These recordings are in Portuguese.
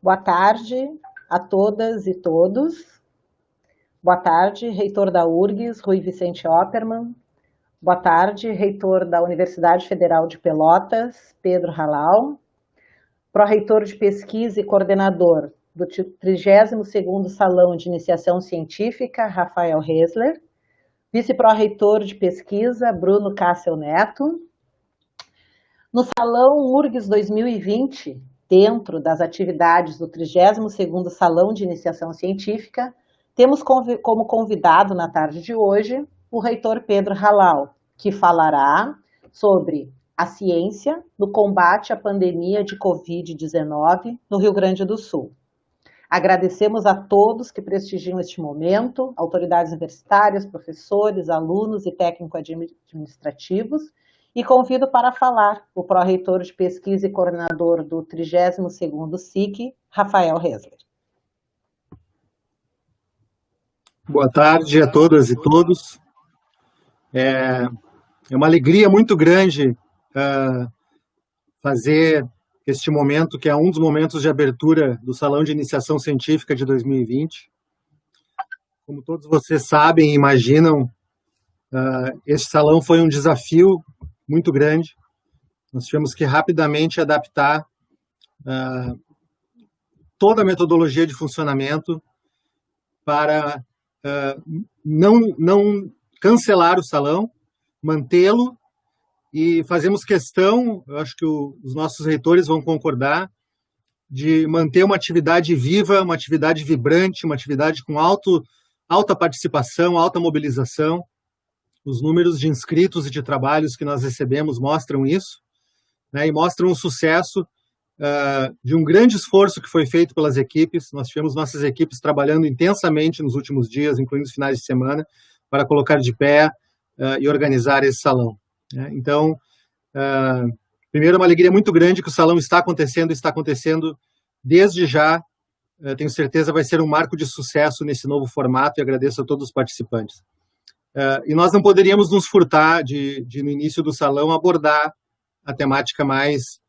Boa tarde a todas e todos. Boa tarde, reitor da URGS, Rui Vicente Oppermann. Boa tarde, reitor da Universidade Federal de Pelotas, Pedro Halal. Pró-reitor de pesquisa e coordenador do 32º Salão de Iniciação Científica, Rafael Hesler. Vice-pró-reitor de pesquisa, Bruno Cássio Neto. No Salão URGS 2020, dentro das atividades do 32º Salão de Iniciação Científica, temos como convidado na tarde de hoje o reitor Pedro Halal, que falará sobre a ciência no combate à pandemia de Covid-19 no Rio Grande do Sul. Agradecemos a todos que prestigiam este momento, autoridades universitárias, professores, alunos e técnico-administrativos, e convido para falar o pró-reitor de pesquisa e coordenador do 32º SIC, Rafael Hesler. Boa tarde a todas e todos. É uma alegria muito grande fazer este momento, que é um dos momentos de abertura do Salão de Iniciação Científica de 2020. Como todos vocês sabem e imaginam, este salão foi um desafio muito grande. Nós tivemos que rapidamente adaptar toda a metodologia de funcionamento para não cancelar o salão, mantê-lo, e fazemos questão, eu acho que os nossos reitores vão concordar, de manter uma atividade viva, uma atividade vibrante, uma atividade com alta participação, alta mobilização. Os números de inscritos e de trabalhos que nós recebemos mostram isso, né, e mostram o sucesso de um grande esforço que foi feito pelas equipes. Nós tivemos nossas equipes trabalhando intensamente nos últimos dias, incluindo os finais de semana, para colocar de pé e organizar esse salão. Então, primeiro, é uma alegria muito grande que o salão está acontecendo desde já. Tenho certeza vai ser um marco de sucesso nesse novo formato, e agradeço a todos os participantes. E nós não poderíamos nos furtar de no início do salão, abordar a temática mais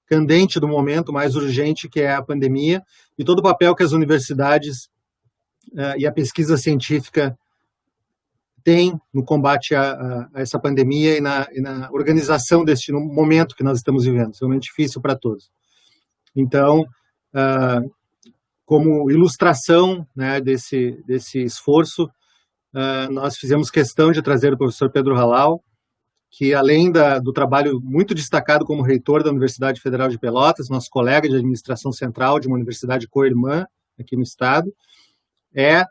candente do momento, mais urgente, que é a pandemia, e todo o papel que as universidades e a pesquisa científica tem no combate a essa pandemia e na organização deste momento que nós estamos vivendo. É um momento difícil para todos. Então, como ilustração, né, desse esforço, nós fizemos questão de trazer o professor Pedro Halal, que além do trabalho muito destacado como reitor da Universidade Federal de Pelotas, nosso colega de administração central de uma universidade co-irmã aqui no estado, é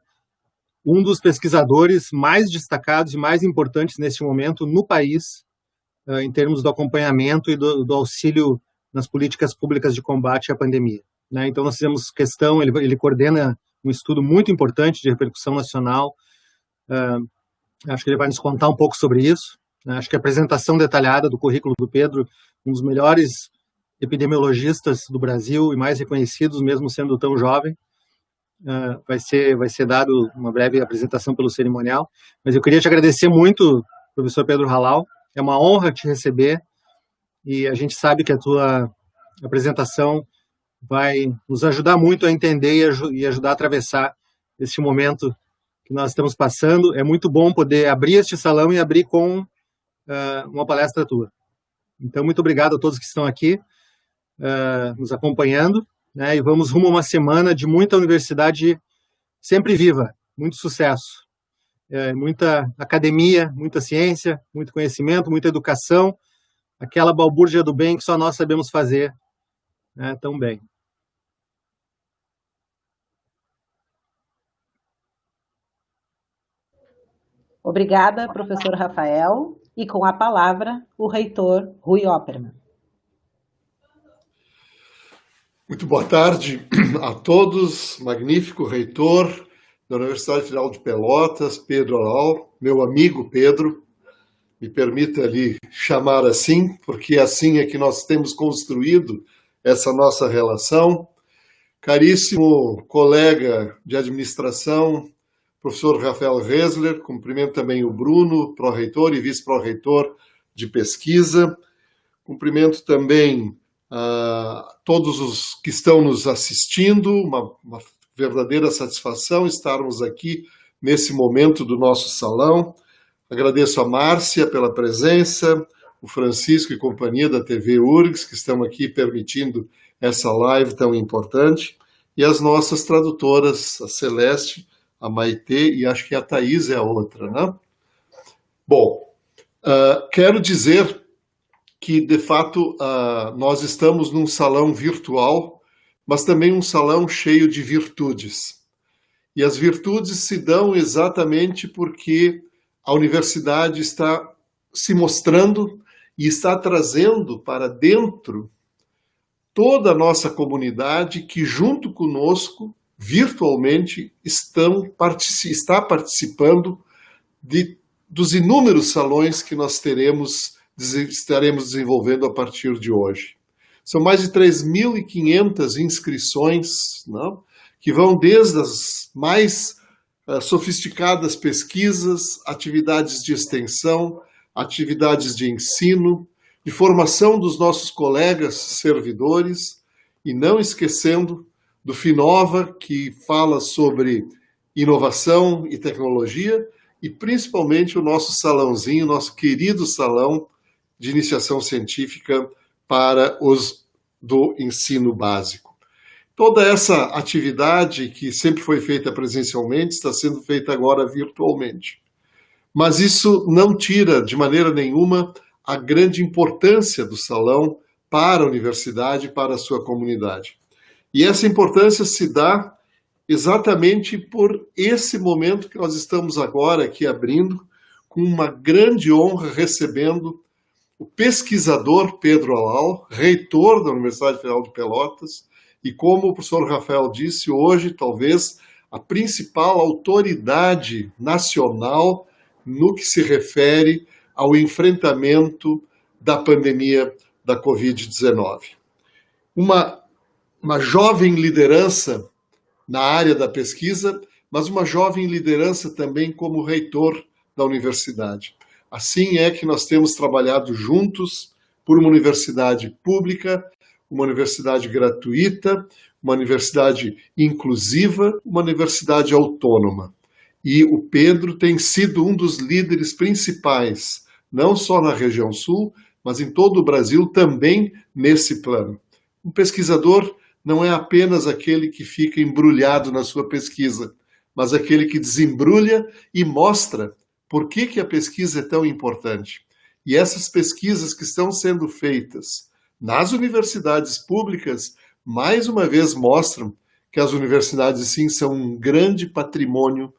um dos pesquisadores mais destacados e mais importantes neste momento no país, em termos do acompanhamento e do auxílio nas políticas públicas de combate à pandemia. Né? Então, nós fizemos questão, ele coordena um estudo muito importante de repercussão nacional. Acho que ele vai nos contar um pouco sobre isso. Acho que a apresentação detalhada do currículo do Pedro, um dos melhores epidemiologistas do Brasil e mais reconhecidos, mesmo sendo tão jovem, vai ser dado uma breve apresentação pelo cerimonial, mas eu queria te agradecer muito, professor Pedro Halal. É uma honra te receber, e a gente sabe que a tua apresentação vai nos ajudar muito a entender e ajudar a atravessar esse momento que nós estamos passando. É muito bom poder abrir este salão e abrir com uma palestra tua. Então, muito obrigado a todos que estão aqui nos acompanhando. Né, e vamos rumo a uma semana de muita universidade sempre viva, muito sucesso, muita academia, muita ciência, muito conhecimento, muita educação, aquela balbúrdia do bem que só nós sabemos fazer, né, tão bem. Obrigada, professor Rafael. E com a palavra, o reitor Rui Oppermann. Muito boa tarde a todos, magnífico reitor da Universidade Federal de Pelotas, Pedro Halal, meu amigo Pedro, me permita lhe chamar assim, porque assim é que nós temos construído essa nossa relação. Caríssimo colega de administração, professor Rafael Hesler, cumprimento também o Bruno, pró-reitor e vice-pró-reitor de pesquisa, cumprimento também todos os que estão nos assistindo, uma verdadeira satisfação estarmos aqui nesse momento do nosso salão. Agradeço a Márcia pela presença, o Francisco e companhia da TV URGS, que estão aqui permitindo essa live tão importante, e as nossas tradutoras, a Celeste, a Maitê, e acho que a Thaís é a outra, né? Bom, quero dizer que, de fato, nós estamos num salão virtual, mas também um salão cheio de virtudes. E as virtudes se dão exatamente porque a universidade está se mostrando e está trazendo para dentro toda a nossa comunidade que, junto conosco, virtualmente, está participando dos inúmeros salões que nós estaremos desenvolvendo a partir de hoje. São mais de 3.500 inscrições, não? Que vão desde as mais sofisticadas pesquisas, atividades de extensão, atividades de ensino, de formação dos nossos colegas servidores, e não esquecendo do Finova, que fala sobre inovação e tecnologia, e principalmente o nosso salãozinho, nosso querido salão de iniciação científica para os do ensino básico. Toda essa atividade que sempre foi feita presencialmente está sendo feita agora virtualmente. Mas isso não tira de maneira nenhuma a grande importância do salão para a universidade e para a sua comunidade. E essa importância se dá exatamente por esse momento que nós estamos agora aqui abrindo, com uma grande honra recebendo o pesquisador Pedro Halal, reitor da Universidade Federal de Pelotas, e como o professor Rafael disse, hoje talvez a principal autoridade nacional no que se refere ao enfrentamento da pandemia da Covid-19. Uma jovem liderança na área da pesquisa, mas uma jovem liderança também como reitor da universidade. Assim é que nós temos trabalhado juntos por uma universidade pública, uma universidade gratuita, uma universidade inclusiva, uma universidade autônoma. E o Pedro tem sido um dos líderes principais, não só na região sul, mas em todo o Brasil também nesse plano. Um pesquisador não é apenas aquele que fica embrulhado na sua pesquisa, mas aquele que desembrulha e mostra por que a pesquisa é tão importante. E essas pesquisas que estão sendo feitas nas universidades públicas, mais uma vez mostram que as universidades, sim, são um grande patrimônio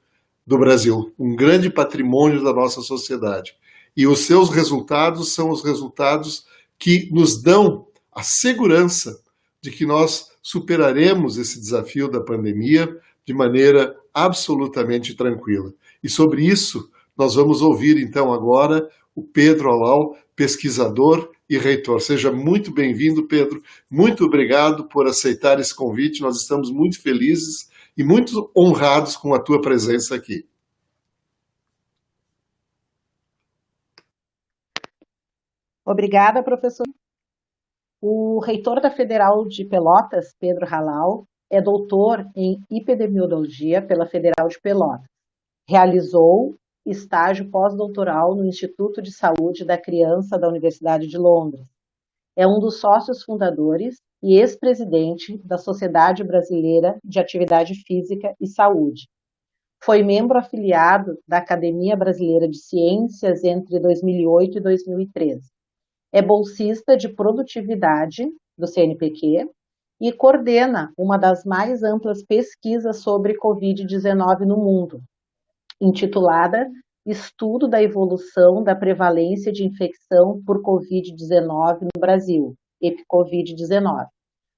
do Brasil, um grande patrimônio da nossa sociedade. E os seus resultados são os resultados que nos dão a segurança de que nós superaremos esse desafio da pandemia de maneira absolutamente tranquila. E sobre isso, nós vamos ouvir então agora o Pedro Halal, pesquisador e reitor. Seja muito bem-vindo, Pedro. Muito obrigado por aceitar esse convite. Nós estamos muito felizes e muito honrados com a tua presença aqui. Obrigada, professor. O reitor da Federal de Pelotas, Pedro Halal, é doutor em epidemiologia pela Federal de Pelotas. Realizou estágio pós-doutoral no Instituto de Saúde da Criança da Universidade de Londres. É um dos sócios fundadores e ex-presidente da Sociedade Brasileira de Atividade Física e Saúde. Foi membro afiliado da Academia Brasileira de Ciências entre 2008 e 2013. É bolsista de produtividade do CNPq e coordena uma das mais amplas pesquisas sobre Covid-19 no mundo, intitulada Estudo da Evolução da Prevalência de Infecção por Covid-19 no Brasil, EPCOVID-19,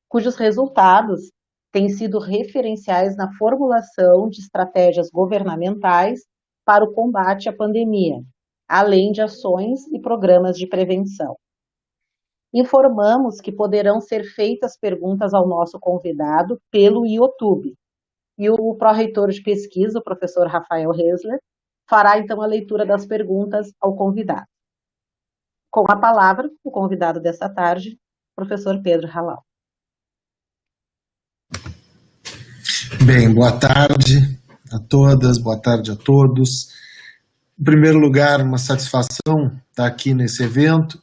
cujos resultados têm sido referenciais na formulação de estratégias governamentais para o combate à pandemia, além de ações e programas de prevenção. Informamos que poderão ser feitas perguntas ao nosso convidado pelo YouTube. E o pró-reitor de pesquisa, o professor Rafael Hesler, fará então a leitura das perguntas ao convidado. Com a palavra, o convidado dessa tarde, professor Pedro Halal. Bem, boa tarde a todas, boa tarde a todos. Em primeiro lugar, uma satisfação estar aqui nesse evento,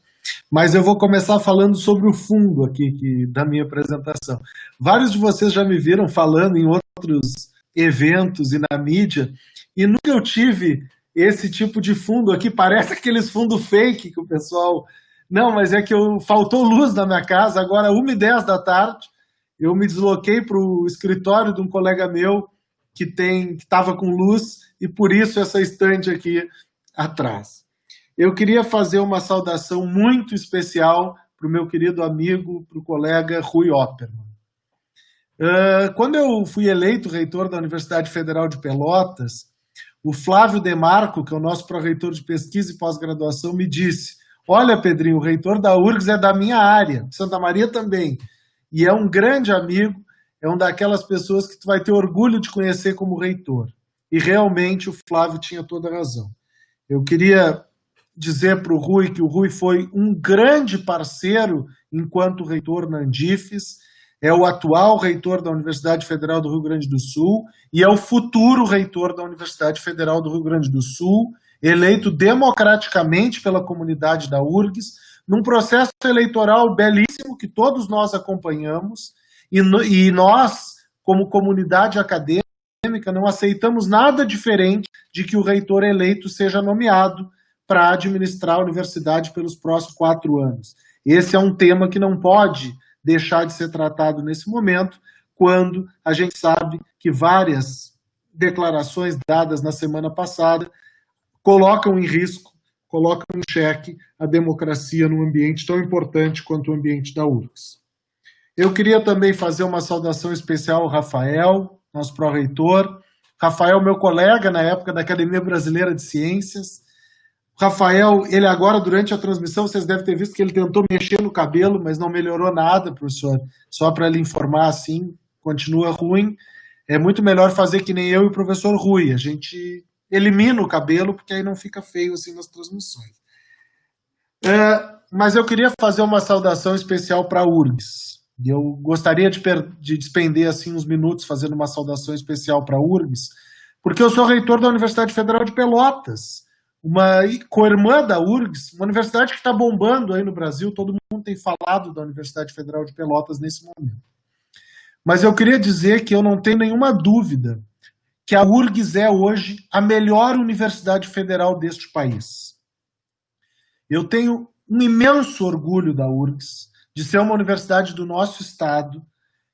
mas eu vou começar falando sobre o fundo aqui da minha apresentação. Vários de vocês já me viram falando em outros eventos e na mídia, e nunca eu tive esse tipo de fundo aqui, parece aqueles fundos fake que o pessoal... Não, mas é que faltou luz na minha casa, agora 1h10 da tarde, eu me desloquei para o escritório de um colega meu que estava com luz e por isso essa estante aqui atrás. Eu queria fazer uma saudação muito especial para o meu querido amigo, para o colega Rui Oppermann. Quando eu fui eleito reitor da Universidade Federal de Pelotas, o Flávio Demarco, que é o nosso pró-reitor de pesquisa e pós-graduação, me disse: olha, Pedrinho, o reitor da URGS é da minha área, de Santa Maria também. E é um grande amigo, é uma daquelas pessoas que tu vai ter orgulho de conhecer como reitor. E realmente o Flávio tinha toda a razão. Eu queria dizer para o Rui que o Rui foi um grande parceiro enquanto reitor na Andifes, é o atual reitor da Universidade Federal do Rio Grande do Sul e é o futuro reitor da Universidade Federal do Rio Grande do Sul, eleito democraticamente pela comunidade da URGS, num processo eleitoral belíssimo que todos nós acompanhamos, e nós, como comunidade acadêmica, não aceitamos nada diferente de que o reitor eleito seja nomeado para administrar a universidade pelos próximos 4 anos. Esse é um tema que não pode deixar de ser tratado nesse momento, quando a gente sabe que várias declarações dadas na semana passada colocam em risco, colocam em xeque a democracia num ambiente tão importante quanto o ambiente da URGS. Eu queria também fazer uma saudação especial ao Rafael, nosso pró-reitor. Rafael, meu colega na época da Academia Brasileira de Ciências. Rafael, ele agora, durante a transmissão, vocês devem ter visto que ele tentou mexer no cabelo, mas não melhorou nada, professor. Só para lhe informar, assim, continua ruim. É muito melhor fazer que nem eu e o professor Rui. A gente elimina o cabelo, porque aí não fica feio assim nas transmissões. Mas eu queria fazer uma saudação especial para a URGS. E eu gostaria de despender assim, uns minutos fazendo uma saudação especial para a URGS, porque eu sou reitor da Universidade Federal de Pelotas, uma co-irmã da URGS, uma universidade que está bombando aí no Brasil, todo mundo tem falado da Universidade Federal de Pelotas nesse momento. Mas eu queria dizer que eu não tenho nenhuma dúvida que a URGS é hoje a melhor universidade federal deste país. Eu tenho um imenso orgulho da URGS, de ser uma universidade do nosso estado,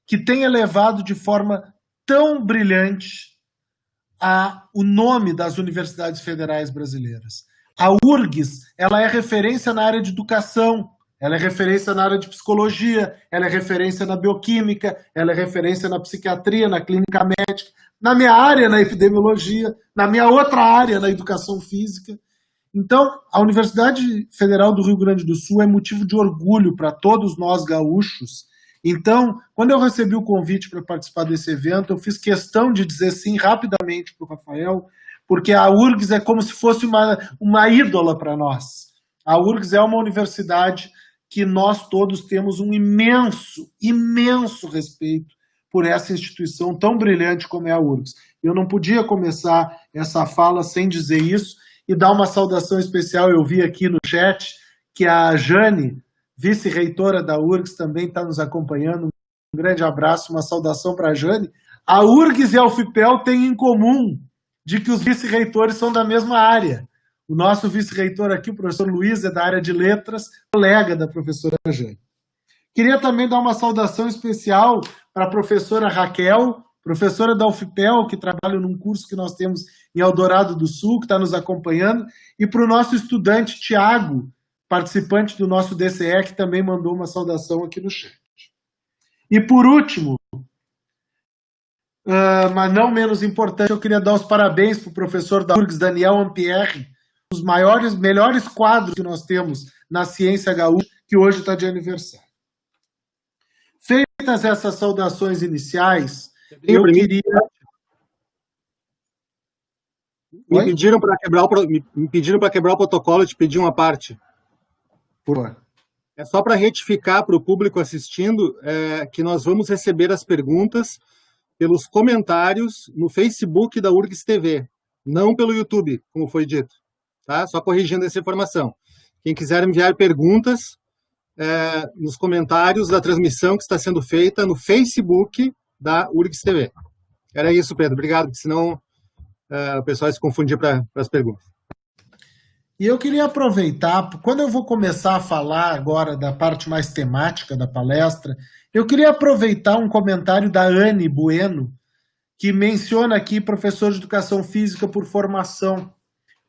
que tem elevado de forma tão brilhante o nome das universidades federais brasileiras. A URGS, ela é referência na área de educação, ela é referência na área de psicologia, ela é referência na bioquímica, ela é referência na psiquiatria, na clínica médica, na minha área, na epidemiologia, na minha outra área, na educação física. Então, a Universidade Federal do Rio Grande do Sul é motivo de orgulho para todos nós gaúchos. Então, quando eu recebi o convite para participar desse evento, eu fiz questão de dizer sim rapidamente para o Rafael, porque a URGS é como se fosse uma ídola para nós. A URGS é uma universidade que nós todos temos um imenso respeito por essa instituição tão brilhante como é a URGS. Eu não podia começar essa fala sem dizer isso e dar uma saudação especial. Eu vi aqui no chat que a Jane, vice-reitora da URGS, também está nos acompanhando. Um grande abraço, uma saudação para a Jane. A URGS e a UFPEL têm em comum de que os vice-reitores são da mesma área. O nosso vice-reitor aqui, o professor Luiz, é da área de letras, colega da professora Jane. Queria também dar uma saudação especial para a professora Raquel, professora da UFPEL, que trabalha num curso que nós temos em Eldorado do Sul, que está nos acompanhando, e para o nosso estudante Tiago, participante do nosso DCE, que também mandou uma saudação aqui no chat. E por último, mas não menos importante, eu queria dar os parabéns para o professor da URGS, Daniel Ampierre, um dos melhores quadros que nós temos na ciência gaúcha, que hoje está de aniversário. Feitas essas saudações iniciais, eu queria... Me pediram para quebrar o protocolo e te pedir uma parte. Por favor. É só para retificar para o público assistindo que nós vamos receber as perguntas pelos comentários no Facebook da URGS TV, não pelo YouTube, como foi dito. Tá? Só corrigindo essa informação. Quem quiser enviar perguntas nos comentários da transmissão que está sendo feita no Facebook da URGS TV. Era isso, Pedro. Obrigado, porque senão o pessoal se confundir para as perguntas. E eu queria aproveitar, quando eu vou começar a falar agora da parte mais temática da palestra, eu queria aproveitar um comentário da Anne Bueno, que menciona aqui professor de educação física por formação.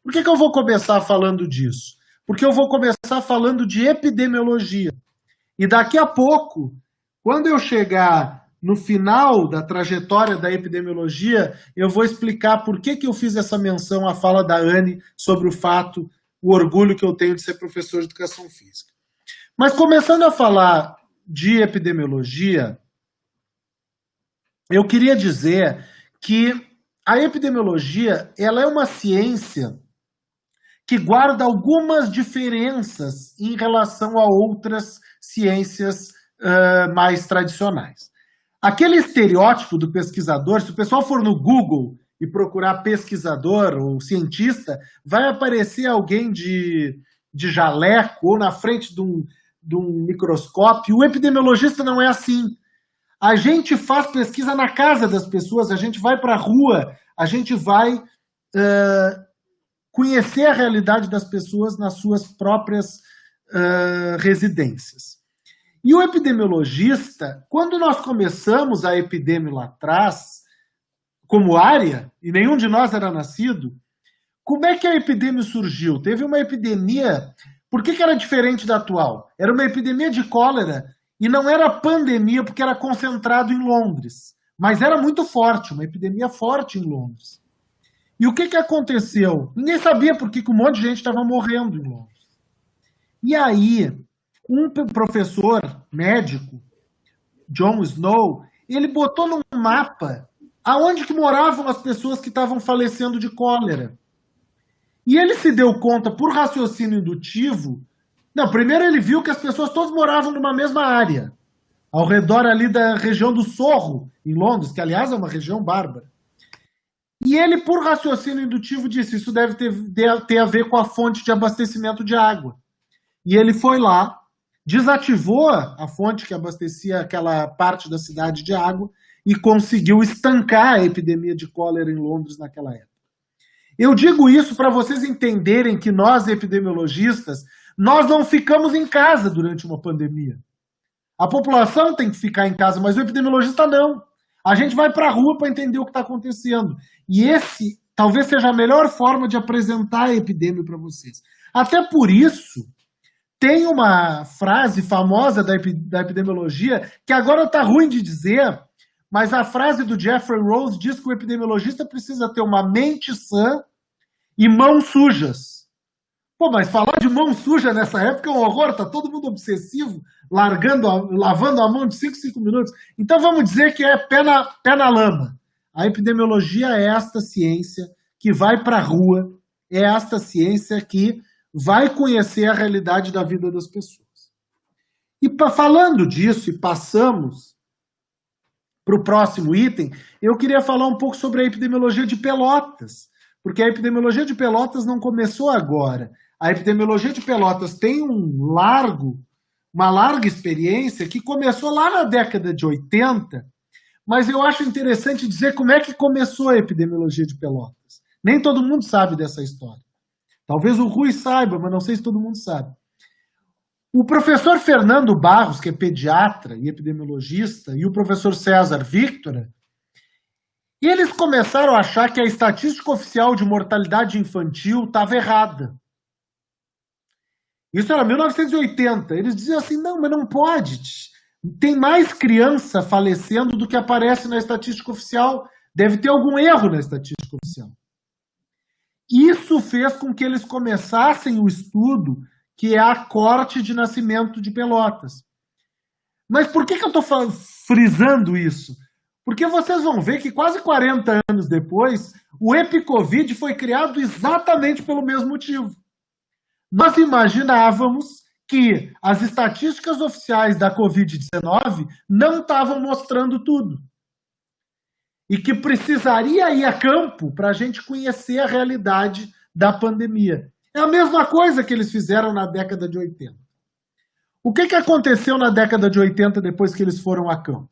Por que eu vou começar falando disso? Porque eu vou começar falando de epidemiologia. E daqui a pouco, quando eu chegar no final da trajetória da epidemiologia, eu vou explicar por que eu fiz essa menção à fala da Anne sobre o orgulho que eu tenho de ser professor de educação física. Mas começando a falar de epidemiologia, eu queria dizer que a epidemiologia ela é uma ciência que guarda algumas diferenças em relação a outras ciências mais tradicionais. Aquele estereótipo do pesquisador, se o pessoal for no Google e procurar pesquisador ou cientista, vai aparecer alguém de jaleco ou na frente de um microscópio. O epidemiologista não é assim. A gente faz pesquisa na casa das pessoas, a gente vai para a rua, a gente vai conhecer a realidade das pessoas nas suas próprias residências. E o epidemiologista, quando nós começamos a epidemia lá atrás, como área, e nenhum de nós era nascido, como é que a epidemia surgiu? Teve uma epidemia, por que era diferente da atual? Era uma epidemia de cólera, e não era pandemia porque era concentrado em Londres, mas era muito forte, uma epidemia forte em Londres. E o que aconteceu? Ninguém sabia por que um monte de gente estava morrendo em Londres. E aí, um professor médico, John Snow, ele botou num mapa aonde que moravam as pessoas que estavam falecendo de cólera. E ele se deu conta, por raciocínio indutivo, primeiro ele viu que as pessoas todas moravam numa mesma área, ao redor ali da região do Sorro, em Londres, que aliás é uma região bárbara. E ele, por raciocínio indutivo, disse, isso deve ter a ver com a fonte de abastecimento de água. E ele foi lá, desativou a fonte que abastecia aquela parte da cidade de água e conseguiu estancar a epidemia de cólera em Londres naquela época. Eu digo isso para vocês entenderem que nós, epidemiologistas, nós não ficamos em casa durante uma pandemia. A população tem que ficar em casa, mas o epidemiologista não. A gente vai para a rua para entender o que está acontecendo. E esse talvez seja a melhor forma de apresentar a epidemia para vocês. Até por isso, tem uma frase famosa da epidemiologia, que agora está ruim de dizer, mas a frase do Jeffrey Rose diz que o epidemiologista precisa ter uma mente sã e mãos sujas. Pô, mas falar de mão suja nessa época é um horror, tá todo mundo obsessivo, lavando a mão de 5 minutos. Então vamos dizer que é pé na lama. A epidemiologia é esta ciência que vai para a rua, é esta ciência que vai conhecer a realidade da vida das pessoas. E falando disso, e passamos para o próximo item, eu queria falar um pouco sobre a epidemiologia de Pelotas, porque a epidemiologia de Pelotas não começou agora. A epidemiologia de Pelotas tem uma larga experiência que começou lá na década de 80, mas eu acho interessante dizer como é que começou a epidemiologia de Pelotas. Nem todo mundo sabe dessa história. Talvez o Rui saiba, mas não sei se todo mundo sabe. O professor Fernando Barros, que é pediatra e epidemiologista, e o professor César Victora, eles começaram a achar que a estatística oficial de mortalidade infantil estava errada. Isso era 1980. Eles diziam assim, não, mas não pode. Tem mais criança falecendo do que aparece na estatística oficial. Deve ter algum erro na estatística oficial. Isso fez com que eles começassem o estudo, que é a corte de nascimento de Pelotas. Mas por que eu estou frisando isso? Porque vocês vão ver que quase 40 anos depois, o EpiCovid foi criado exatamente pelo mesmo motivo. Nós imaginávamos que as estatísticas oficiais da Covid-19 não estavam mostrando tudo. E que precisaria ir a campo para a gente conhecer a realidade da pandemia. É a mesma coisa que eles fizeram na década de 80. O que aconteceu na década de 80 depois que eles foram a campo?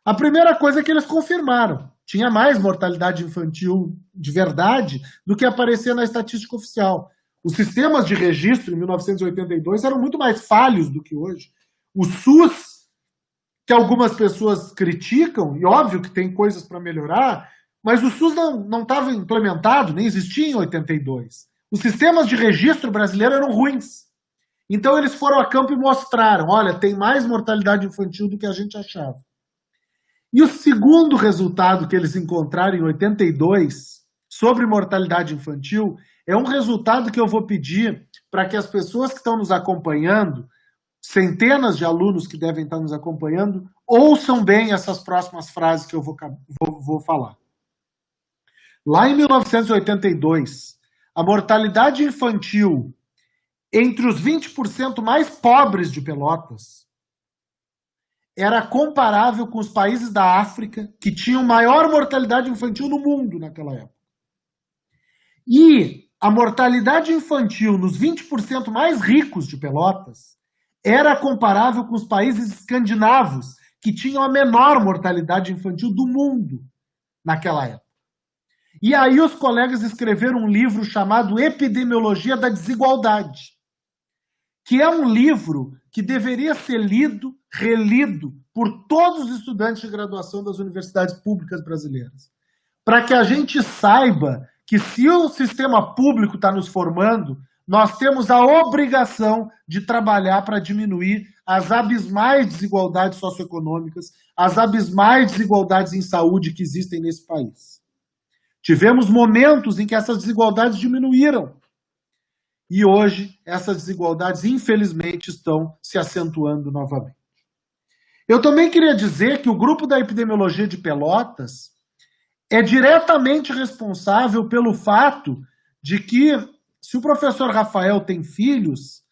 A primeira coisa é que eles confirmaram. Tinha mais mortalidade infantil de verdade do que aparecia na estatística oficial. Os sistemas de registro em 1982 eram muito mais falhos do que hoje. O SUS, que algumas pessoas criticam, e óbvio que tem coisas para melhorar, mas o SUS não estava implementado, nem existia em 82. Os sistemas de registro brasileiro eram ruins. Então eles foram a campo e mostraram, olha, tem mais mortalidade infantil do que a gente achava. E o segundo resultado que eles encontraram em 82 sobre mortalidade infantil é um resultado que eu vou pedir para que as pessoas que estão nos acompanhando, centenas de alunos que devem estar nos acompanhando, ouçam bem essas próximas frases que eu vou falar. Lá em 1982, a mortalidade infantil entre os 20% mais pobres de Pelotas era comparável com os países da África que tinham maior mortalidade infantil no mundo naquela época. E a mortalidade infantil nos 20% mais ricos de Pelotas era comparável com os países escandinavos que tinham a menor mortalidade infantil do mundo naquela época. E aí os colegas escreveram um livro chamado Epidemiologia da Desigualdade, que é um livro que deveria ser lido, relido por todos os estudantes de graduação das universidades públicas brasileiras, para que a gente saiba que se o sistema público está nos formando, nós temos a obrigação de trabalhar para diminuir as abismais desigualdades socioeconômicas, as abismais desigualdades em saúde que existem nesse país. Tivemos momentos em que essas desigualdades diminuíram. E hoje, essas desigualdades, infelizmente, estão se acentuando novamente. Eu também queria dizer que o grupo da epidemiologia de Pelotas é diretamente responsável pelo fato de que, se o professor Rafael tem filhos,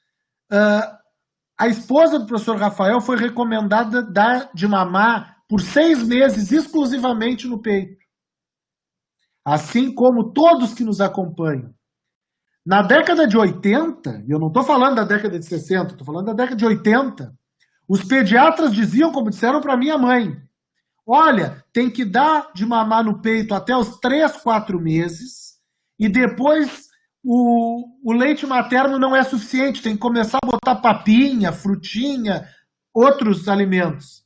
a esposa do professor Rafael foi recomendada dar de mamar por 6 meses exclusivamente no peito. Assim como todos que nos acompanham. Na década de 80, e eu não estou falando da década de 60, estou falando da década de 80, os pediatras diziam, como disseram para minha mãe, olha, tem que dar de mamar no peito até os 3, 4 meses, e depois o leite materno não é suficiente, tem que começar a botar papinha, frutinha, outros alimentos.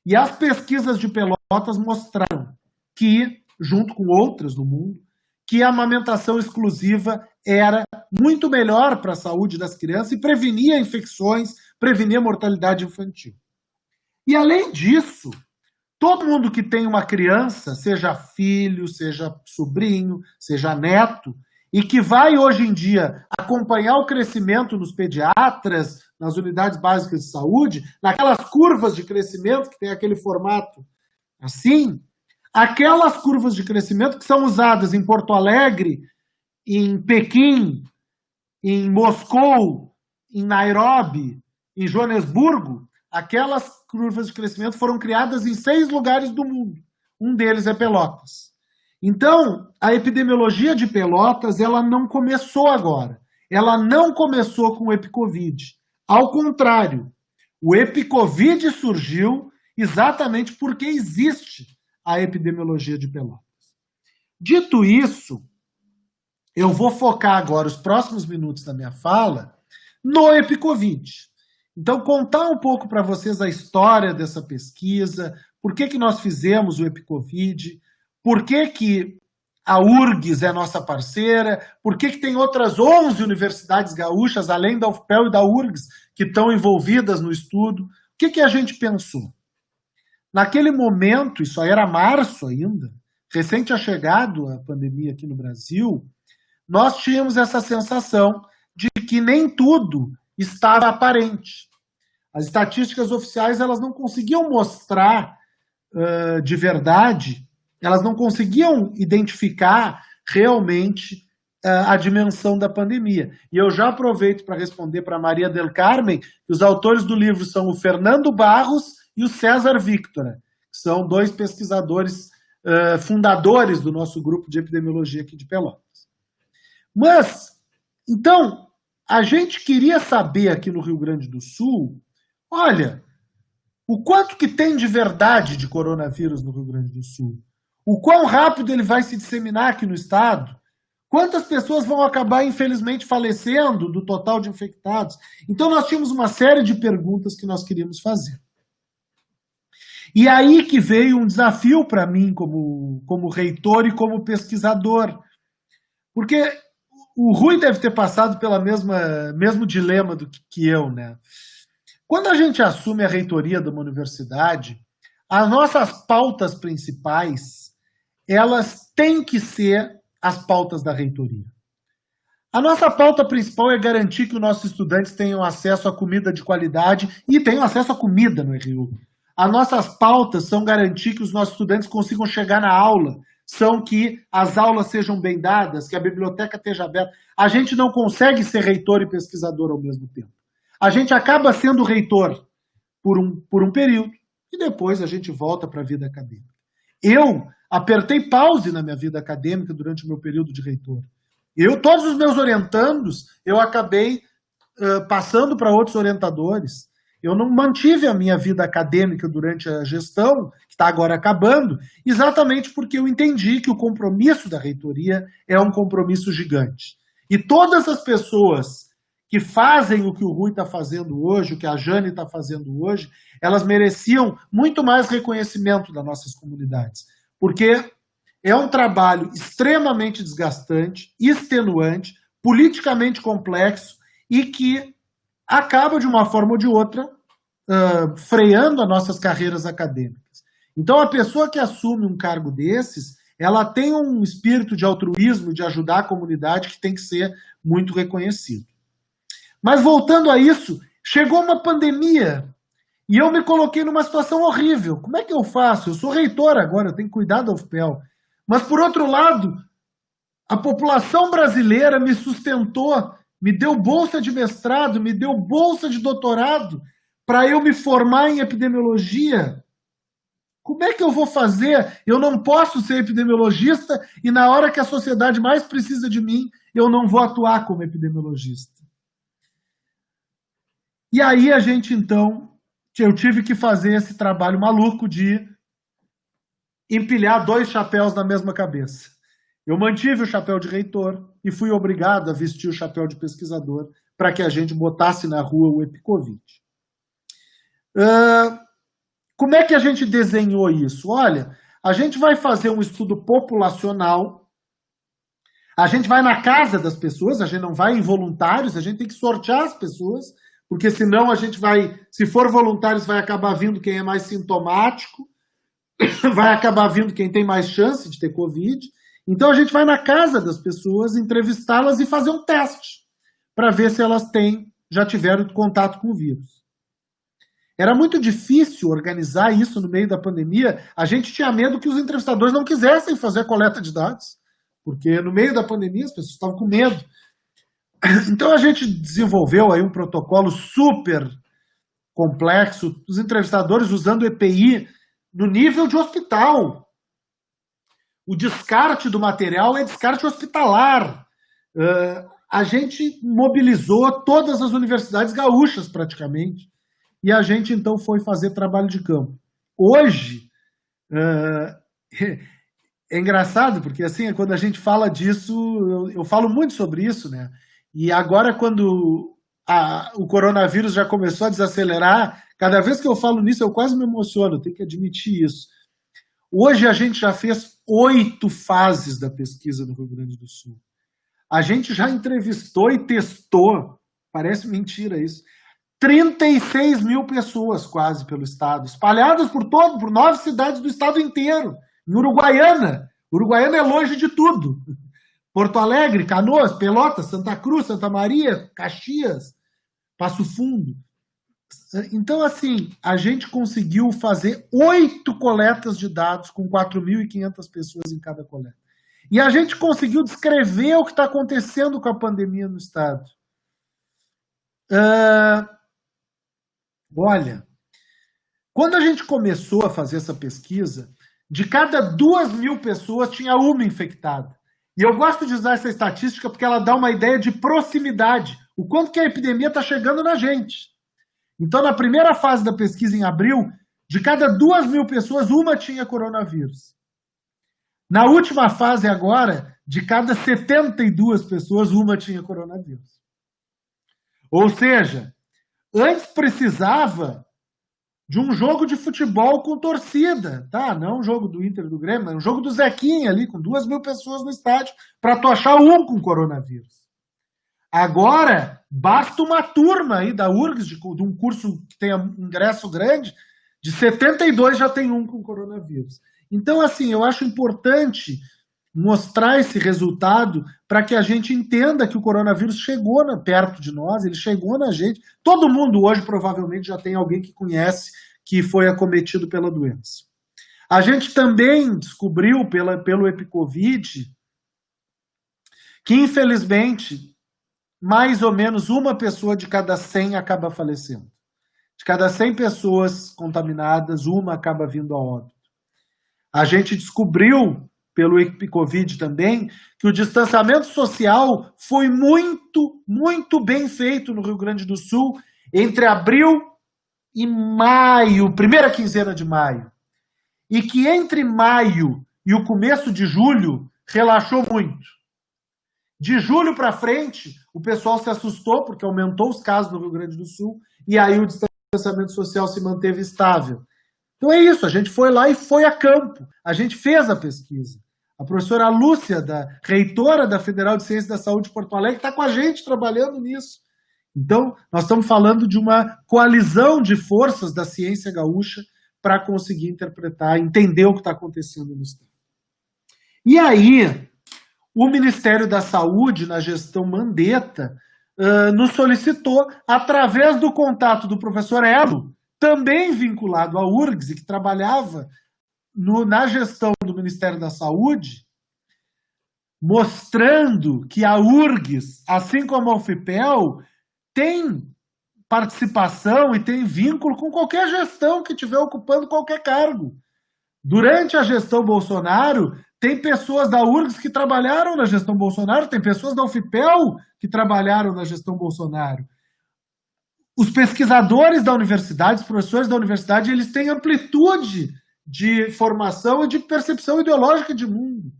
E as pesquisas de Pelotas mostraram que, junto com outras no mundo, que a amamentação exclusiva era muito melhor para a saúde das crianças e prevenia infecções, prevenia mortalidade infantil. E, além disso, todo mundo que tem uma criança, seja filho, seja sobrinho, seja neto, e que vai hoje em dia acompanhar o crescimento nos pediatras, nas unidades básicas de saúde, naquelas curvas de crescimento que tem aquele formato assim, aquelas curvas de crescimento que são usadas em Porto Alegre, em Pequim, em Moscou, em Nairobi, em Joanesburgo, aquelas curvas de crescimento foram criadas em 6 lugares do mundo. Um deles é Pelotas. Então, a epidemiologia de Pelotas, ela não começou agora. Ela não começou com o EpiCovid. Ao contrário, o EpiCovid surgiu exatamente porque existe a epidemiologia de Pelotas. Dito isso, eu vou focar agora os próximos minutos da minha fala no EpiCovid. Então, contar um pouco para vocês a história dessa pesquisa, por que nós fizemos o EpiCovid, por que a URGS é nossa parceira, por que tem outras 11 universidades gaúchas, além da UFPEL e da URGS, que estão envolvidas no estudo. O que a gente pensou? Naquele momento, isso aí era março ainda, recente a chegado a pandemia aqui no Brasil, nós tínhamos essa sensação de que nem tudo estava aparente. As estatísticas oficiais elas não conseguiam mostrar de verdade, elas não conseguiam identificar realmente a dimensão da pandemia. E eu já aproveito para responder para a Maria del Carmen, que os autores do livro são o Fernando Barros e o César Victora, que são dois pesquisadores fundadores do nosso grupo de epidemiologia aqui de Pelotas. Mas, então, a gente queria saber aqui no Rio Grande do Sul, olha, o quanto que tem de verdade de coronavírus no Rio Grande do Sul? O quão rápido ele vai se disseminar aqui no estado? Quantas pessoas vão acabar, infelizmente, falecendo do total de infectados? Então, nós tínhamos uma série de perguntas que nós queríamos fazer. E aí que veio um desafio para mim como reitor e como pesquisador. Porque o Rui deve ter passado pelo mesmo dilema do que eu, né? Quando a gente assume a reitoria de uma universidade, as nossas pautas principais, elas têm que ser as pautas da reitoria. A nossa pauta principal é garantir que os nossos estudantes tenham acesso a comida de qualidade e tenham acesso a comida no RU. As nossas pautas são garantir que os nossos estudantes consigam chegar na aula, são que as aulas sejam bem dadas, que a biblioteca esteja aberta. A gente não consegue ser reitor e pesquisador ao mesmo tempo. A gente acaba sendo reitor por um período e depois a gente volta para a vida acadêmica. Eu apertei pause na minha vida acadêmica durante o meu período de reitor. Todos os meus orientandos, eu acabei passando para outros orientadores. Eu não mantive a minha vida acadêmica durante a gestão, que está agora acabando, exatamente porque eu entendi que o compromisso da reitoria é um compromisso gigante. E todas as pessoas que fazem o que o Rui está fazendo hoje, o que a Jane está fazendo hoje, elas mereciam muito mais reconhecimento das nossas comunidades. Porque é um trabalho extremamente desgastante, extenuante, politicamente complexo e que acaba, de uma forma ou de outra, freando as nossas carreiras acadêmicas. Então, a pessoa que assume um cargo desses, ela tem um espírito de altruísmo, de ajudar a comunidade, que tem que ser muito reconhecido. Mas, voltando a isso, chegou uma pandemia e eu me coloquei numa situação horrível. Como é que eu faço? Eu sou reitor agora, eu tenho que cuidar da UFPEL. Mas, por outro lado, a população brasileira me sustentou, me deu bolsa de mestrado, me deu bolsa de doutorado para eu me formar em epidemiologia. Como é que eu vou fazer? Eu não posso ser epidemiologista e na hora que a sociedade mais precisa de mim, eu não vou atuar como epidemiologista. E aí a gente, então, eu tive que fazer esse trabalho maluco de empilhar dois chapéus na mesma cabeça. Eu mantive o chapéu de reitor e fui obrigado a vestir o chapéu de pesquisador para que a gente botasse na rua o EpiCovid. Como é que a gente desenhou isso? Olha, a gente vai fazer um estudo populacional, a gente vai na casa das pessoas, a gente não vai em voluntários, a gente tem que sortear as pessoas, porque senão a gente vai, se for voluntários, vai acabar vindo quem é mais sintomático, vai acabar vindo quem tem mais chance de ter Covid. Então a gente vai na casa das pessoas, entrevistá-las e fazer um teste para ver se elas já tiveram contato com o vírus. Era muito difícil organizar isso no meio da pandemia. A gente tinha medo que os entrevistadores não quisessem fazer a coleta de dados, porque no meio da pandemia as pessoas estavam com medo. Então a gente desenvolveu aí um protocolo super complexo, os entrevistadores usando EPI no nível de hospital. O descarte do material é descarte hospitalar. A gente mobilizou todas as universidades gaúchas praticamente e a gente então foi fazer trabalho de campo. Hoje, é engraçado porque assim, quando a gente fala disso, eu falo muito sobre isso, né? E agora quando o coronavírus já começou a desacelerar, cada vez que eu falo nisso eu quase me emociono, eu tenho que admitir isso. Hoje a gente já fez 8 fases da pesquisa no Rio Grande do Sul. A gente já entrevistou e testou, parece mentira isso, 36 mil pessoas quase pelo estado, espalhadas por 9 cidades do estado inteiro. Em Uruguaiana. Uruguaiana é longe de tudo. Porto Alegre, Canoas, Pelotas, Santa Cruz, Santa Maria, Caxias, Passo Fundo. Então, assim, a gente conseguiu fazer 8 coletas de dados com 4.500 pessoas em cada coleta. E a gente conseguiu descrever o que está acontecendo com a pandemia no Estado. Olha, quando a gente começou a fazer essa pesquisa, de cada 2.000 pessoas tinha uma infectada. E eu gosto de usar essa estatística porque ela dá uma ideia de proximidade, o quanto que a epidemia está chegando na gente. Então, na primeira fase da pesquisa, em abril, de cada 2.000 pessoas, uma tinha coronavírus. Na última fase agora, de cada 72 pessoas, uma tinha coronavírus. Ou seja, antes precisava de um jogo de futebol com torcida, tá? Não um jogo do Inter, do Grêmio, mas um jogo do Zequinha ali, com 2.000 pessoas no estádio, para tu achar um com coronavírus. Agora, basta uma turma aí da URGS, de um curso que tenha ingresso grande, de 72 já tem um com coronavírus. Então, assim, eu acho importante mostrar esse resultado para que a gente entenda que o coronavírus chegou perto de nós, ele chegou na gente. Todo mundo hoje provavelmente já tem alguém que conhece que foi acometido pela doença. A gente também descobriu pelo EpiCovid que, infelizmente, mais ou menos uma pessoa de cada 100 acaba falecendo. De cada 100 pessoas contaminadas, uma acaba vindo a óbito. A gente descobriu, pelo EpiCovid também, que o distanciamento social foi muito, muito bem feito no Rio Grande do Sul entre abril e maio, primeira quinzena de maio. E que entre maio e o começo de julho, relaxou muito. De julho para frente, o pessoal se assustou, porque aumentou os casos no Rio Grande do Sul, e aí o distanciamento social se manteve estável. Então é isso, a gente foi lá e foi a campo. A gente fez a pesquisa. A professora Lúcia, reitora da Federal de Ciências da Saúde de Porto Alegre, está com a gente trabalhando nisso. Então, nós estamos falando de uma coalizão de forças da ciência gaúcha para conseguir interpretar, entender o que está acontecendo no Estado. E aí, o Ministério da Saúde, na gestão Mandetta, nos solicitou, através do contato do professor Elo, também vinculado à URGS, e que trabalhava na gestão do Ministério da Saúde, mostrando que a URGS, assim como a UFPEL, tem participação e tem vínculo com qualquer gestão que estiver ocupando qualquer cargo. Durante a gestão Bolsonaro, tem pessoas da URGS que trabalharam na gestão Bolsonaro, tem pessoas da UFPEL que trabalharam na gestão Bolsonaro. Os pesquisadores da universidade, os professores da universidade, eles têm amplitude de formação e de percepção ideológica de mundo.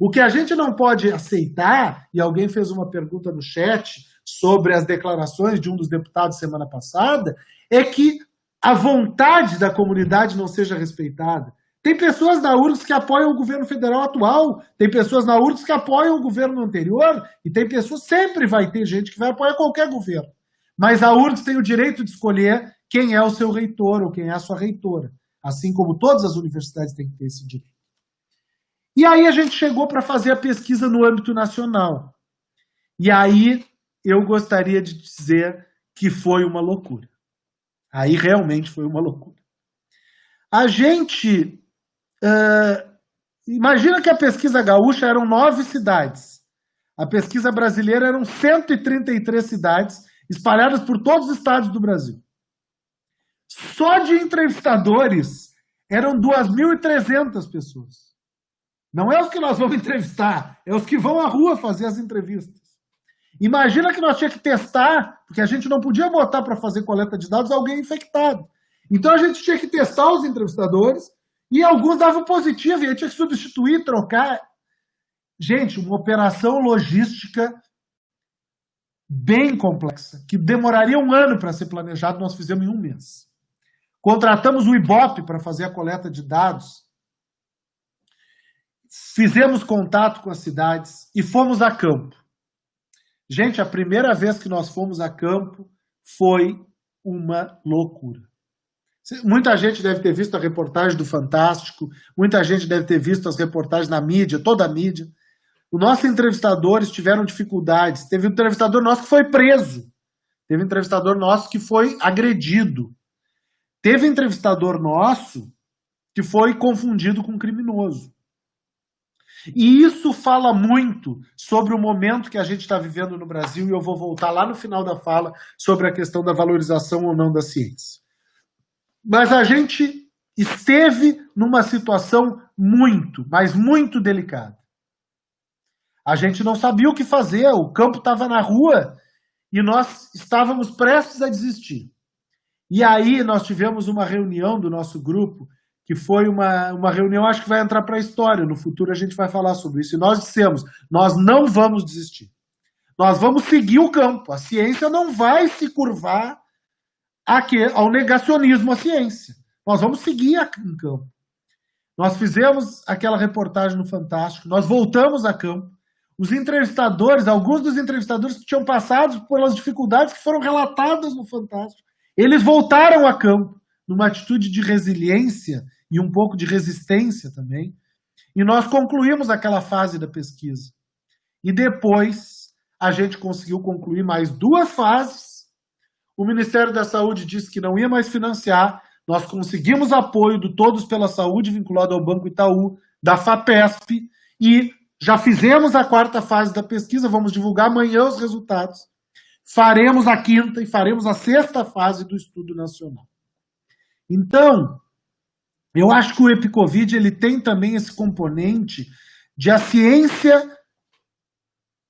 O que a gente não pode aceitar, e alguém fez uma pergunta no chat sobre as declarações de um dos deputados semana passada, é que a vontade da comunidade não seja respeitada. Tem pessoas na URGS que apoiam o governo federal atual, tem pessoas na URGS que apoiam o governo anterior, e tem pessoas, sempre vai ter gente que vai apoiar qualquer governo. Mas a URGS tem o direito de escolher quem é o seu reitor ou quem é a sua reitora, assim como todas as universidades têm que ter esse direito. E aí a gente chegou para fazer a pesquisa no âmbito nacional. E aí eu gostaria de dizer que foi uma loucura. Aí realmente foi uma loucura. A gente... imagina que a pesquisa gaúcha eram 9 cidades. A pesquisa brasileira eram 133 cidades espalhadas por todos os estados do Brasil. Só de entrevistadores eram 2.300 pessoas. Não é os que nós vamos entrevistar, é os que vão à rua fazer as entrevistas. Imagina que nós tínhamos que testar, porque a gente não podia botar para fazer coleta de dados alguém infectado. Então a gente tinha que testar os entrevistadores e alguns davam positivo e a gente tinha que substituir, trocar. Gente, uma operação logística bem complexa, que demoraria 1 ano para ser planejado, nós fizemos em 1 mês. Contratamos o Ibope para fazer a coleta de dados, fizemos contato com as cidades e fomos a campo. Gente, a primeira vez que nós fomos a campo foi uma loucura. Muita gente deve ter visto a reportagem do Fantástico, muita gente deve ter visto as reportagens na mídia, toda a mídia. Os nossos entrevistadores tiveram dificuldades. Teve um entrevistador nosso que foi preso. Teve um entrevistador nosso que foi agredido. Teve entrevistador nosso que foi confundido com um criminoso. E isso fala muito sobre o momento que a gente está vivendo no Brasil, e eu vou voltar lá no final da fala sobre a questão da valorização ou não da ciência. Mas a gente esteve numa situação muito, mas muito delicada. A gente não sabia o que fazer, o campo estava na rua e nós estávamos prestes a desistir. E aí nós tivemos uma reunião do nosso grupo, que foi uma reunião, acho que vai entrar para a história, no futuro a gente vai falar sobre isso. E nós dissemos, nós não vamos desistir. Nós vamos seguir o campo. A ciência não vai se curvar ao negacionismo à ciência. Nós vamos seguir em campo. Nós fizemos aquela reportagem no Fantástico, nós voltamos a campo. Os entrevistadores, alguns dos entrevistadores que tinham passado pelas dificuldades que foram relatadas no Fantástico, eles voltaram a campo, numa atitude de resiliência e um pouco de resistência também, e nós concluímos aquela fase da pesquisa. E depois a gente conseguiu concluir mais 2 fases. O Ministério da Saúde disse que não ia mais financiar, nós conseguimos apoio do Todos pela Saúde, vinculado ao Banco Itaú, da FAPESP, e já fizemos a 4ª fase da pesquisa, vamos divulgar amanhã os resultados. Faremos a 5ª e faremos a 6ª fase do estudo nacional. Então, eu acho que o EpiCovid ele tem também esse componente de a ciência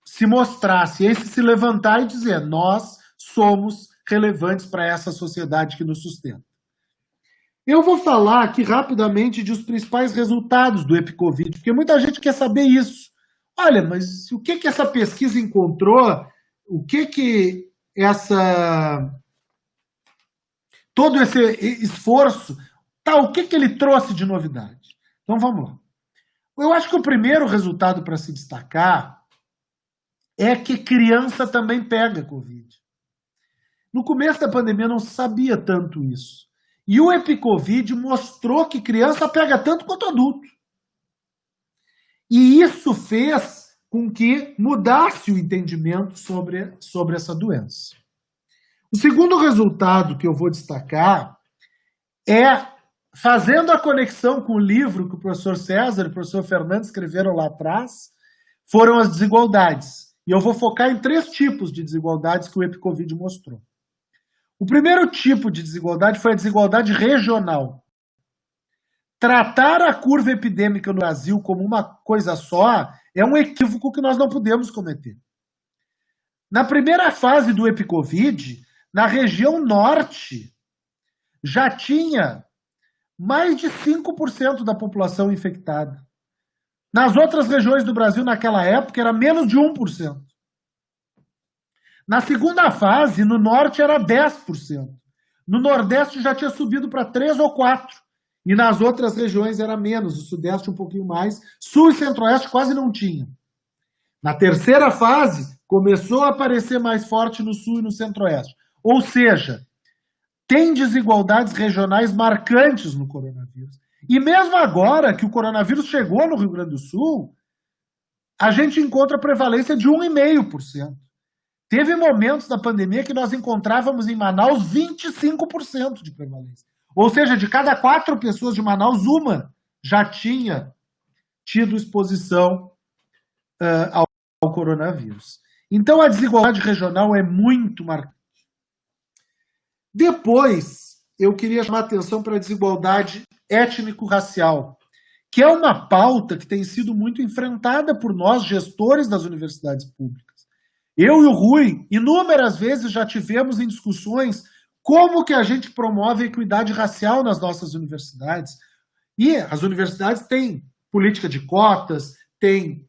se mostrar, a ciência se levantar e dizer, nós somos relevantes para essa sociedade que nos sustenta. Eu vou falar aqui rapidamente dos principais resultados do EpiCovid, porque muita gente quer saber isso. Olha, mas o que essa pesquisa encontrou? O que todo esse esforço, o que ele trouxe de novidade? Então vamos lá. Eu acho que o primeiro resultado para se destacar é que criança também pega Covid. No começo da pandemia não se sabia tanto isso. E o EpiCovid mostrou que criança pega tanto quanto adulto. E isso fez com que mudasse o entendimento sobre essa doença. O segundo resultado que eu vou destacar é, fazendo a conexão com o livro que o professor César e o professor Fernando escreveram lá atrás, foram as desigualdades. E eu vou focar em 3 tipos de desigualdades que o EpiCovid mostrou. O primeiro tipo de desigualdade foi a desigualdade regional. Tratar a curva epidêmica no Brasil como uma coisa só é um equívoco que nós não podemos cometer. Na primeira fase do EpiCovid, na região norte, já tinha mais de 5% da população infectada. Nas outras regiões do Brasil, naquela época, era menos de 1%. Na segunda fase, no norte era 10%. No nordeste já tinha subido para 3 ou 4%. E nas outras regiões era menos, o sudeste um pouquinho mais. Sul e centro-oeste quase não tinha. Na terceira fase, começou a aparecer mais forte no sul e no centro-oeste. Ou seja, tem desigualdades regionais marcantes no coronavírus. E mesmo agora que o coronavírus chegou no Rio Grande do Sul, a gente encontra prevalência de 1,5%. Teve momentos da pandemia que nós encontrávamos em Manaus 25% de prevalência. Ou seja, de cada 4 pessoas de Manaus, uma já tinha tido exposição ao coronavírus. Então, a desigualdade regional é muito marcante. Depois, eu queria chamar a atenção para a desigualdade étnico-racial, que é uma pauta que tem sido muito enfrentada por nós, gestores das universidades públicas. Eu e o Rui, inúmeras vezes já tivemos em discussões como que a gente promove a equidade racial nas nossas universidades. E as universidades têm política de cotas, têm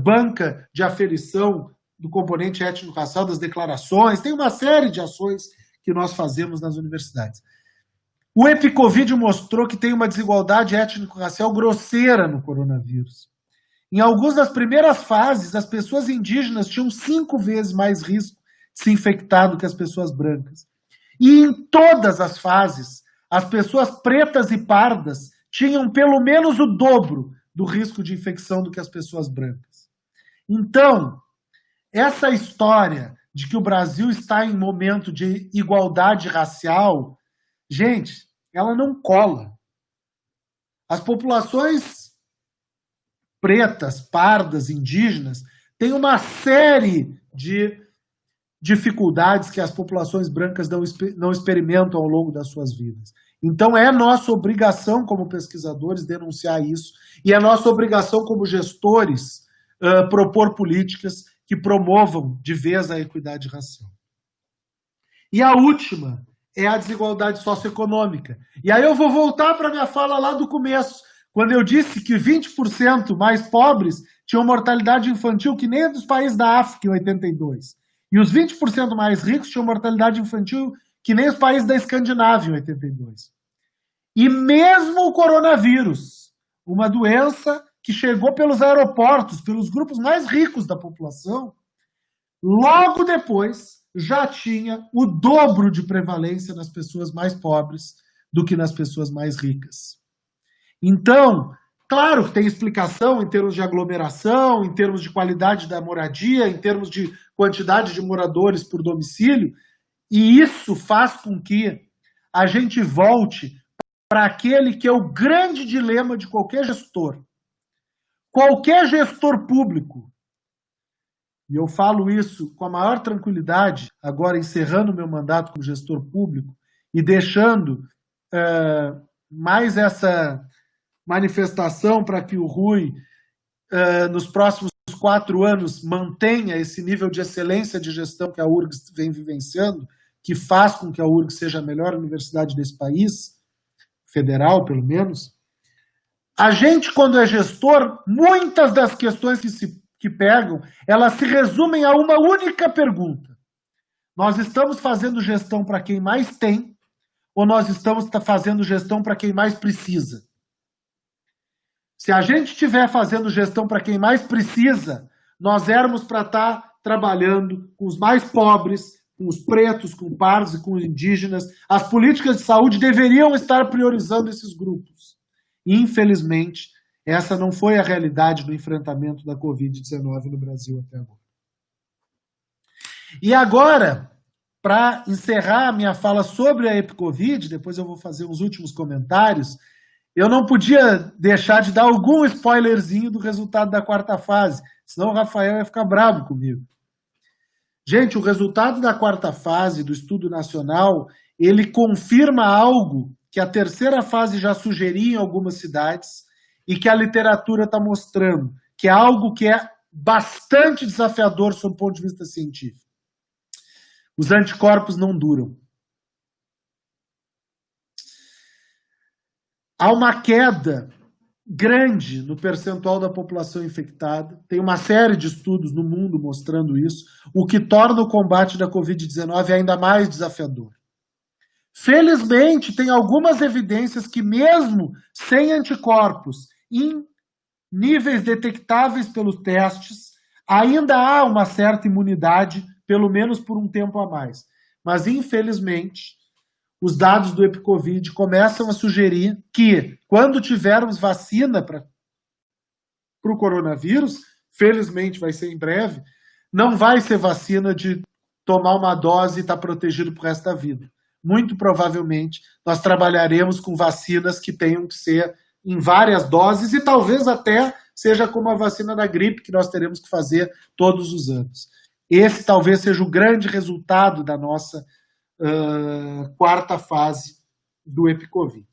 banca de aferição do componente étnico-racial das declarações, tem uma série de ações que nós fazemos nas universidades. O EpiCovid mostrou que tem uma desigualdade étnico-racial grosseira no coronavírus. Em algumas das primeiras fases, as pessoas indígenas tinham 5 vezes mais risco de se infectar do que as pessoas brancas. E em todas as fases, as pessoas pretas e pardas tinham pelo menos o dobro do risco de infecção do que as pessoas brancas. Então, essa história de que o Brasil está em momento de igualdade racial, gente, ela não cola. As populações pretas, pardas, indígenas, tem uma série de dificuldades que as populações brancas não experimentam ao longo das suas vidas. Então, é nossa obrigação como pesquisadores denunciar isso, e é nossa obrigação como gestores propor políticas que promovam de vez a equidade racial. E a última é a desigualdade socioeconômica. E aí eu vou voltar para a minha fala lá do começo, quando eu disse que 20% mais pobres tinham mortalidade infantil que nem a dos países da África em 82. E os 20% mais ricos tinham mortalidade infantil que nem os países da Escandinávia em 82. E mesmo o coronavírus, uma doença que chegou pelos aeroportos, pelos grupos mais ricos da população, logo depois já tinha o dobro de prevalência nas pessoas mais pobres do que nas pessoas mais ricas. Então, claro que tem explicação em termos de aglomeração, em termos de qualidade da moradia, em termos de quantidade de moradores por domicílio, e isso faz com que a gente volte para aquele que é o grande dilema de qualquer gestor. Qualquer gestor público, e eu falo isso com a maior tranquilidade, agora encerrando meu mandato como gestor público e deixando mais essa manifestação para que o Rui, nos próximos 4 anos, mantenha esse nível de excelência de gestão que a URGS vem vivenciando, que faz com que a URGS seja a melhor universidade desse país, federal pelo menos. A gente, quando é gestor, muitas das questões que pegam, elas se resumem a uma única pergunta. Nós estamos fazendo gestão para quem mais tem ou nós estamos fazendo gestão para quem mais precisa? Se a gente estiver fazendo gestão para quem mais precisa, nós éramos para estar trabalhando com os mais pobres, com os pretos, com pardos e com os indígenas. As políticas de saúde deveriam estar priorizando esses grupos. Infelizmente, essa não foi a realidade do enfrentamento da Covid-19 no Brasil até agora. E agora, para encerrar a minha fala sobre a EpiCovid, depois eu vou fazer uns últimos comentários, eu não podia deixar de dar algum spoilerzinho do resultado da 4ª fase, senão o Rafael ia ficar bravo comigo. Gente, o resultado da 4ª fase do estudo nacional, ele confirma algo que a 3ª fase já sugeria em algumas cidades e que a literatura está mostrando, que é algo que é bastante desafiador sob o ponto de vista científico. Os anticorpos não duram. Há uma queda grande no percentual da população infectada. Tem uma série de estudos no mundo mostrando isso, o que torna o combate da Covid-19 ainda mais desafiador. Felizmente, tem algumas evidências que mesmo sem anticorpos, em níveis detectáveis pelos testes, ainda há uma certa imunidade, pelo menos por um tempo a mais. Mas, infelizmente, os dados do EpiCovid começam a sugerir que, quando tivermos vacina para o coronavírus, felizmente vai ser em breve, não vai ser vacina de tomar uma dose e estar protegido para o resto da vida. Muito provavelmente, nós trabalharemos com vacinas que tenham que ser em várias doses e talvez até seja como a vacina da gripe que nós teremos que fazer todos os anos. Esse talvez seja o grande resultado da nossa 4ª fase do EpiCovid.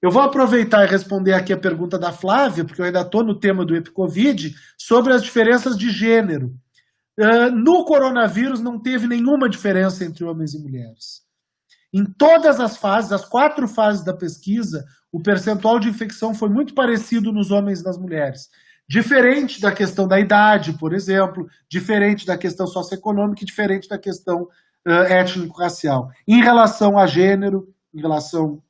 Eu vou aproveitar e responder aqui a pergunta da Flávia, porque eu ainda estou no tema do EpiCovid, sobre as diferenças de gênero. No coronavírus não teve nenhuma diferença entre homens e mulheres. Em todas as fases, as 4 fases da pesquisa, o percentual de infecção foi muito parecido nos homens e nas mulheres. Diferente da questão da idade, por exemplo, diferente da questão socioeconômica e diferente da questão étnico-racial. Em relação a gênero, em relação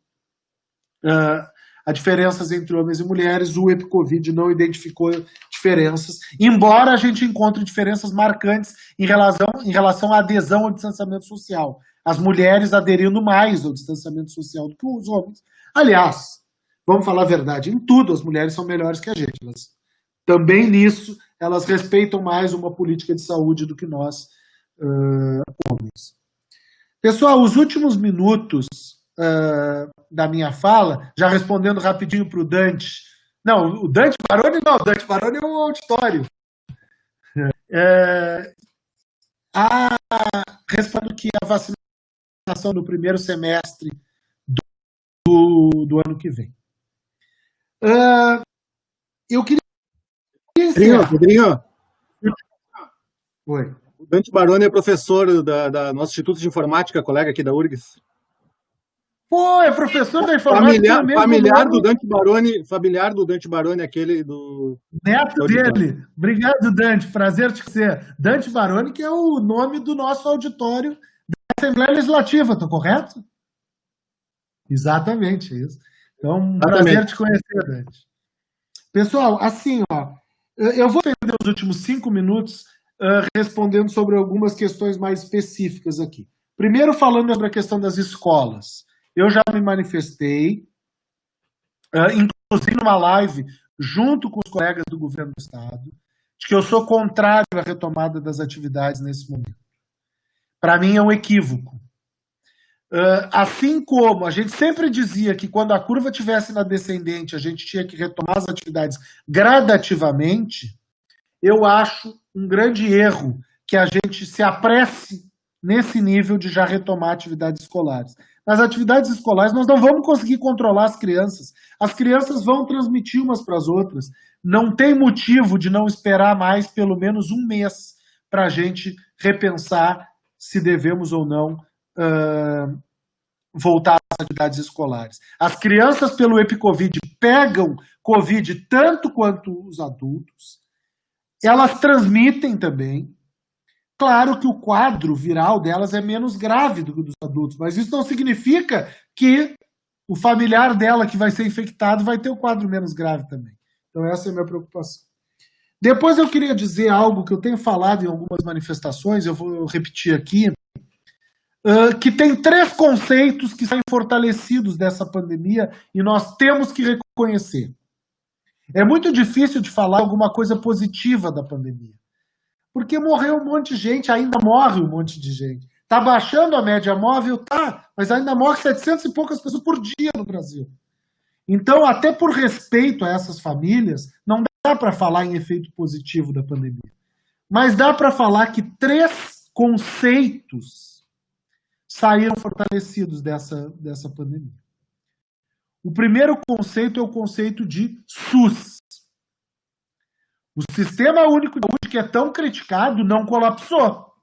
a diferenças entre homens e mulheres, o EpiCovid não identificou diferenças, embora a gente encontre diferenças marcantes em relação à adesão ao distanciamento social. As mulheres aderindo mais ao distanciamento social do que os homens. Aliás, vamos falar a verdade, em tudo as mulheres são melhores que a gente. Também nisso, elas respeitam mais uma política de saúde do que nós, homens. Pessoal, os últimos minutos da minha fala, já respondendo rapidinho para o Dante, Não, o Dante Baroni não, o Dante Baroni é um auditório. Respondo que a vacinação no primeiro semestre do ano que vem. Eu queria... Pedrinho. Oi. O Dante Baroni é professor da nosso Instituto de Informática, colega aqui da URGS. Pô, é professor da informática familiar do Dante Baroni, aquele do... Neto dele. Obrigado, Dante. Prazer te conhecer. Dante Baroni, que é o nome do nosso auditório da Assembleia Legislativa, tô correto? Exatamente, é isso. Então, prazer te conhecer, Dante. Pessoal, assim, eu vou perder os últimos 5 minutos respondendo sobre algumas questões mais específicas aqui. Primeiro, falando sobre a questão das escolas. Eu já me manifestei, inclusive numa live, junto com os colegas do governo do Estado, de que eu sou contrário à retomada das atividades nesse momento. Para mim é um equívoco. Assim como a gente sempre dizia que quando a curva estivesse na descendente, a gente tinha que retomar as atividades gradativamente, eu acho um grande erro que a gente se apresse nesse nível de já retomar atividades escolares. Nas atividades escolares, nós não vamos conseguir controlar as crianças. As crianças vão transmitir umas para as outras. Não tem motivo de não esperar mais pelo menos um mês para a gente repensar se devemos ou não voltar às atividades escolares. As crianças, pelo EpiCovid, pegam Covid tanto quanto os adultos. Elas transmitem também. Claro que o quadro viral delas é menos grave do que o dos adultos, mas isso não significa que o familiar dela que vai ser infectado vai ter o quadro menos grave também. Então essa é a minha preocupação. Depois eu queria dizer algo que eu tenho falado em algumas manifestações, eu vou repetir aqui, que tem 3 conceitos que são fortalecidos dessa pandemia e nós temos que reconhecer. É muito difícil de falar alguma coisa positiva da pandemia. Porque morreu um monte de gente, ainda morre um monte de gente. Está baixando a média móvel? Tá, mas ainda morre 700 e poucas pessoas por dia no Brasil. Então, até por respeito a essas famílias, não dá para falar em efeito positivo da pandemia. Mas dá para falar que 3 conceitos saíram fortalecidos dessa pandemia. O primeiro conceito é o conceito de SUS. O Sistema Único de Saúde, que é tão criticado, não colapsou.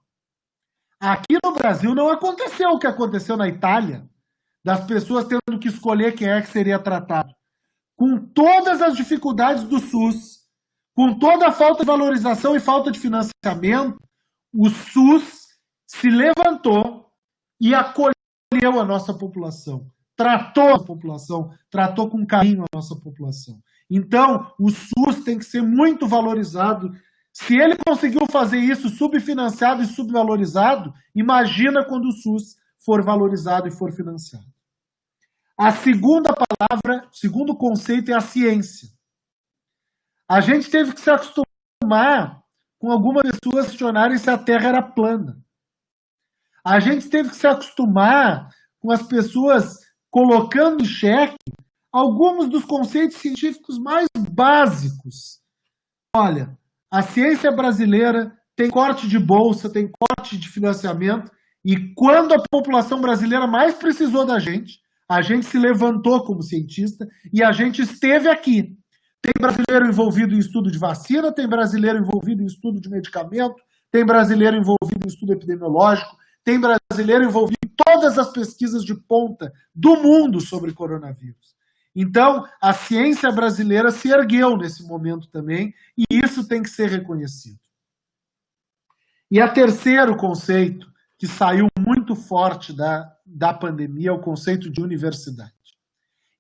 Aqui no Brasil não aconteceu o que aconteceu na Itália, das pessoas tendo que escolher quem é que seria tratado. Com todas as dificuldades do SUS, com toda a falta de valorização e falta de financiamento, o SUS se levantou e acolheu a nossa população, tratou a população, tratou com carinho a nossa população. Então, o SUS tem que ser muito valorizado. Se ele conseguiu fazer isso subfinanciado e subvalorizado, imagina quando o SUS for valorizado e for financiado. A segunda palavra, o segundo conceito é a ciência. A gente teve que se acostumar com algumas pessoas questionarem se a Terra era plana. A gente teve que se acostumar com as pessoas colocando em xeque alguns dos conceitos científicos mais básicos. Olha, a ciência brasileira tem corte de bolsa, tem corte de financiamento, e quando a população brasileira mais precisou da gente, a gente se levantou como cientista e a gente esteve aqui. Tem brasileiro envolvido em estudo de vacina, tem brasileiro envolvido em estudo de medicamento, tem brasileiro envolvido em estudo epidemiológico, tem brasileiro envolvido em todas as pesquisas de ponta do mundo sobre coronavírus. Então, a ciência brasileira se ergueu nesse momento também, e isso tem que ser reconhecido. E o terceiro conceito, que saiu muito forte da pandemia, é o conceito de universidade.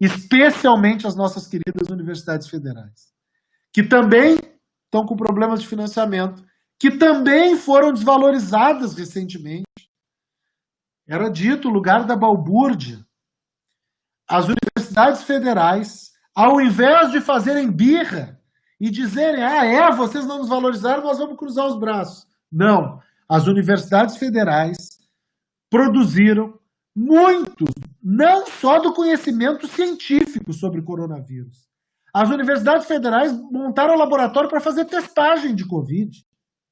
Especialmente as nossas queridas universidades federais, que também estão com problemas de financiamento, que também foram desvalorizadas recentemente. Era dito o lugar da balbúrdia. As universidades federais, ao invés de fazerem birra e dizerem, vocês não nos valorizaram, nós vamos cruzar os braços. Não. As universidades federais produziram muito, não só do conhecimento científico sobre coronavírus. As universidades federais montaram laboratório para fazer testagem de Covid.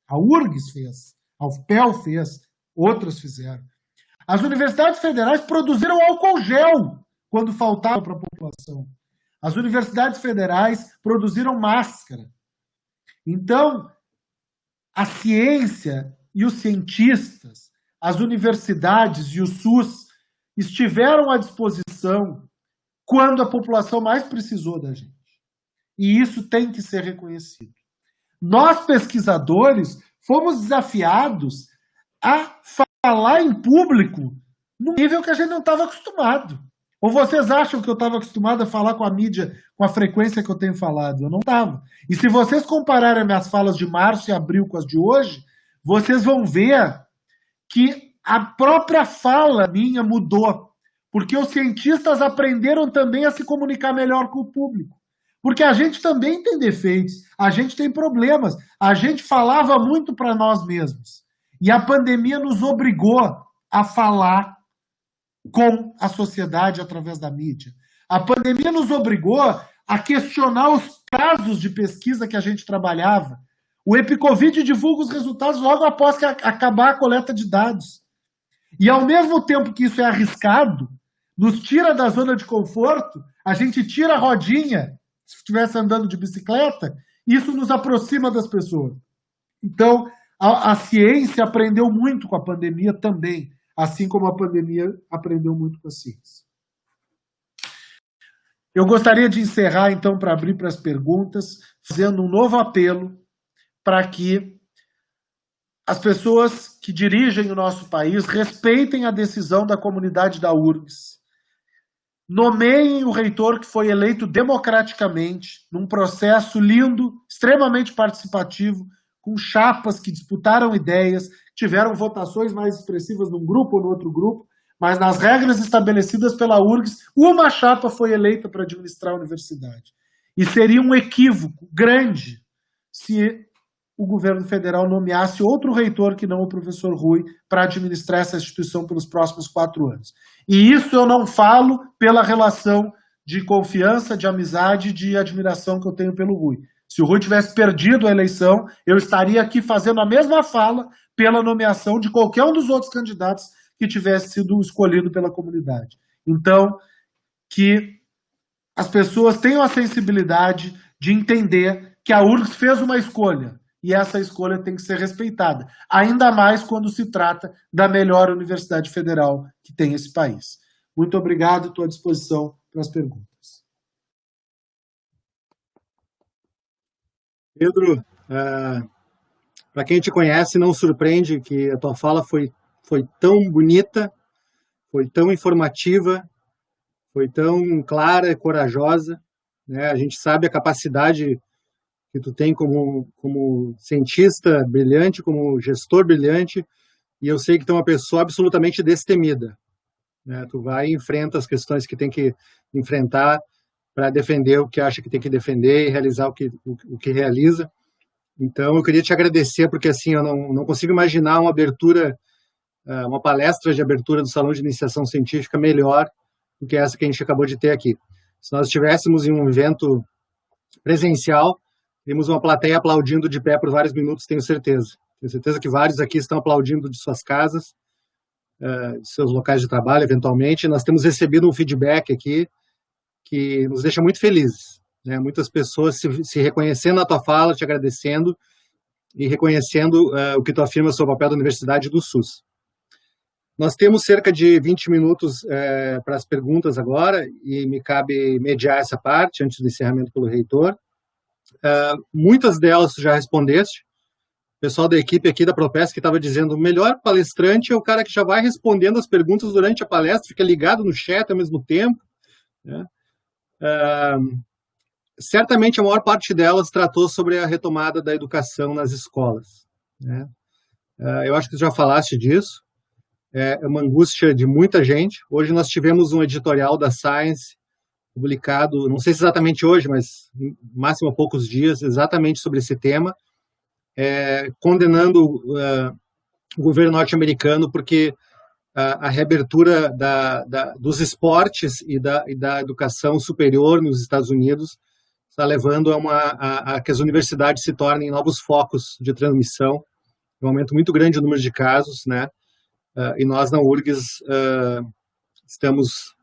A URGS fez, a UFPEL fez, outras fizeram. As universidades federais produziram álcool gel quando faltava para a população. As universidades federais produziram máscara. Então, a ciência e os cientistas, as universidades e o SUS estiveram à disposição quando a população mais precisou da gente. E isso tem que ser reconhecido. Nós, pesquisadores, fomos desafiados a falar em público num nível que a gente não estava acostumado. Ou vocês acham que eu estava acostumado a falar com a mídia com a frequência que eu tenho falado? Eu não estava. E se vocês compararem minhas falas de março e abril com as de hoje, vocês vão ver que a própria fala minha mudou. Porque os cientistas aprenderam também a se comunicar melhor com o público. Porque a gente também tem defeitos, a gente tem problemas, a gente falava muito para nós mesmos. E a pandemia nos obrigou a falar com a sociedade através da mídia. A pandemia nos obrigou a questionar os prazos de pesquisa que a gente trabalhava. O Epicovid divulga os resultados logo após que acabar a coleta de dados. E ao mesmo tempo que isso é arriscado, nos tira da zona de conforto, a gente tira a rodinha, se estivesse andando de bicicleta, isso nos aproxima das pessoas. Então, a ciência aprendeu muito com a pandemia também, assim como a pandemia aprendeu muito com a ciência. Eu gostaria de encerrar, então, para abrir para as perguntas, fazendo um novo apelo para que as pessoas que dirigem o nosso país respeitem a decisão da comunidade da URGS. Nomeiem o reitor que foi eleito democraticamente, num processo lindo, extremamente participativo, com chapas que disputaram ideias, tiveram votações mais expressivas num grupo ou no outro grupo, mas nas regras estabelecidas pela URGS, uma chapa foi eleita para administrar a universidade. E seria um equívoco grande se o governo federal nomeasse outro reitor que não o professor Rui para administrar essa instituição pelos próximos 4 anos. E isso eu não falo pela relação de confiança, de amizade, de admiração que eu tenho pelo Rui. Se o Rui tivesse perdido a eleição, eu estaria aqui fazendo a mesma fala pela nomeação de qualquer um dos outros candidatos que tivesse sido escolhido pela comunidade. Então, que as pessoas tenham a sensibilidade de entender que a URGS fez uma escolha, e essa escolha tem que ser respeitada, ainda mais quando se trata da melhor universidade federal que tem esse país. Muito obrigado, estou à disposição para as perguntas. Pedro, para quem te conhece, não surpreende que a tua fala foi tão bonita, foi tão informativa, foi tão clara e corajosa, né? A gente sabe a capacidade que tu tem como cientista brilhante, como gestor brilhante, e eu sei que tu é uma pessoa absolutamente destemida, né? Tu vai e enfrenta as questões que tem que enfrentar para defender o que acha que tem que defender e realizar o que realiza. Então, eu queria te agradecer, porque assim, eu não consigo imaginar uma palestra de abertura do Salão de Iniciação Científica melhor do que essa que a gente acabou de ter aqui. Se nós estivéssemos em um evento presencial, teríamos uma plateia aplaudindo de pé por vários minutos, tenho certeza. Tenho certeza que vários aqui estão aplaudindo de suas casas, de seus locais de trabalho, eventualmente. Nós temos recebido um feedback aqui que nos deixa muito felizes, né? Muitas pessoas se reconhecendo na tua fala, te agradecendo e reconhecendo o que tu afirma sobre o papel da Universidade do SUS. Nós temos cerca de 20 minutos para as perguntas agora, e me cabe mediar essa parte antes do encerramento pelo reitor. Muitas delas tu já respondeste. O pessoal da equipe aqui da Propesc que estava dizendo o melhor palestrante é o cara que já vai respondendo as perguntas durante a palestra, fica ligado no chat ao mesmo tempo, né? Certamente a maior parte delas tratou sobre a retomada da educação nas escolas, né? Eu acho que tu já falaste disso. É uma angústia de muita gente. Hoje nós tivemos um editorial da Science publicado, não sei se exatamente hoje, mas no máximo há poucos dias, exatamente sobre esse tema, condenando o governo norte-americano porque a reabertura dos esportes e da educação superior nos Estados Unidos está levando a que as universidades se tornem novos focos de transmissão, um aumento muito grande do número de casos, né? E nós na URGS estamos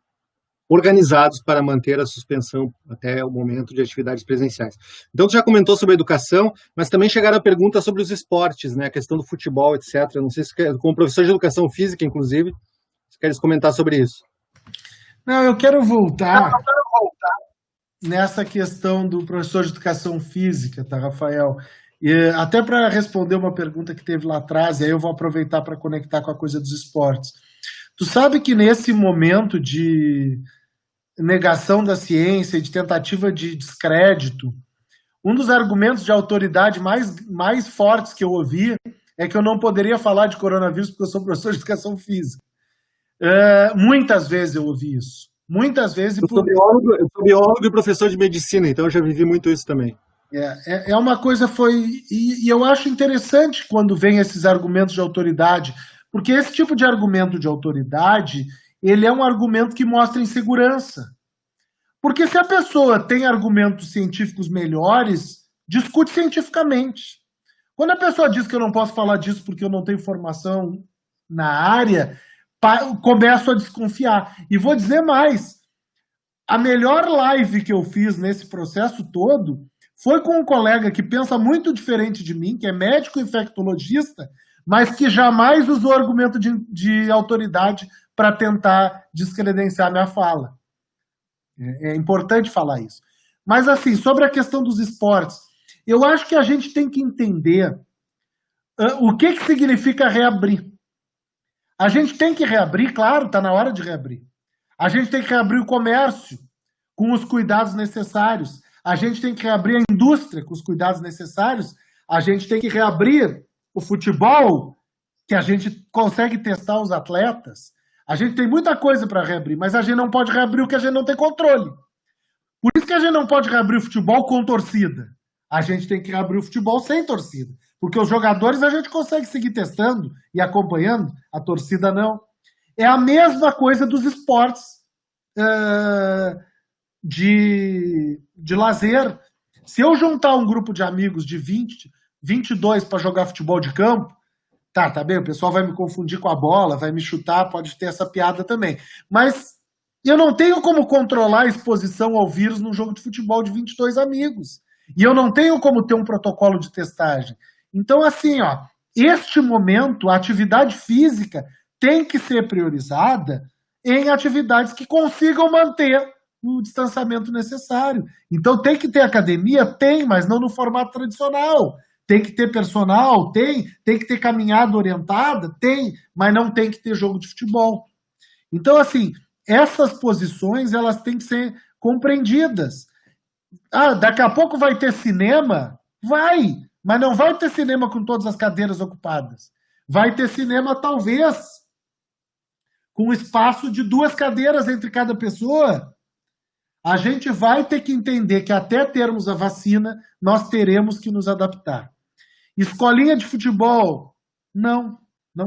organizados para manter a suspensão até o momento de atividades presenciais. Então, tu já comentou sobre a educação, mas também chegaram a perguntas sobre os esportes, né? A questão do futebol, etc. Não sei se, como professor de educação física, inclusive, se queres comentar sobre isso. Não, eu quero voltar nessa questão do professor de educação física, tá, Rafael? E até para responder uma pergunta que teve lá atrás, e aí eu vou aproveitar para conectar com a coisa dos esportes. Tu sabe que nesse momento de negação da ciência e de tentativa de descrédito, um dos argumentos de autoridade mais fortes que eu ouvi é que eu não poderia falar de coronavírus porque eu sou professor de educação física. Muitas vezes eu ouvi isso. Muitas vezes. Eu sou biólogo e professor de medicina, então eu já vivi muito isso também. É uma coisa e eu acho interessante quando vem esses argumentos de autoridade, porque esse tipo de argumento de autoridade, ele é um argumento que mostra insegurança. Porque se a pessoa tem argumentos científicos melhores, discute cientificamente. Quando a pessoa diz que eu não posso falar disso porque eu não tenho formação na área, começo a desconfiar. E vou dizer mais, a melhor live que eu fiz nesse processo todo foi com um colega que pensa muito diferente de mim, que é médico infectologista, mas que jamais usou argumento de autoridade para tentar descredenciar minha fala. É importante falar isso. Mas, assim, sobre a questão dos esportes, eu acho que a gente tem que entender o que significa reabrir. A gente tem que reabrir, claro, está na hora de reabrir. A gente tem que reabrir o comércio com os cuidados necessários. A gente tem que reabrir a indústria com os cuidados necessários. A gente tem que reabrir o futebol, que a gente consegue testar os atletas. A gente tem muita coisa para reabrir, mas a gente não pode reabrir o que a gente não tem controle. Por isso que a gente não pode reabrir o futebol com torcida. A gente tem que reabrir o futebol sem torcida. Porque os jogadores a gente consegue seguir testando e acompanhando, a torcida não. É a mesma coisa dos esportes de lazer. Se eu juntar um grupo de amigos de 20, 22 para jogar futebol de campo, tá bem, o pessoal vai me confundir com a bola, vai me chutar, pode ter essa piada também. Mas eu não tenho como controlar a exposição ao vírus num jogo de futebol de 22 amigos. E eu não tenho como ter um protocolo de testagem. Então, assim, este momento, a atividade física tem que ser priorizada em atividades que consigam manter o distanciamento necessário. Então, tem que ter academia? Tem, mas não no formato tradicional. Tem que ter personal? Tem que ter caminhada orientada? Tem, mas não tem que ter jogo de futebol. Então, assim, essas posições, elas têm que ser compreendidas. Daqui a pouco vai ter cinema? Vai, mas não vai ter cinema com todas as cadeiras ocupadas. Vai ter cinema, talvez, com espaço de 2 cadeiras entre cada pessoa. A gente vai ter que entender que até termos a vacina, nós teremos que nos adaptar. Escolinha de futebol? Não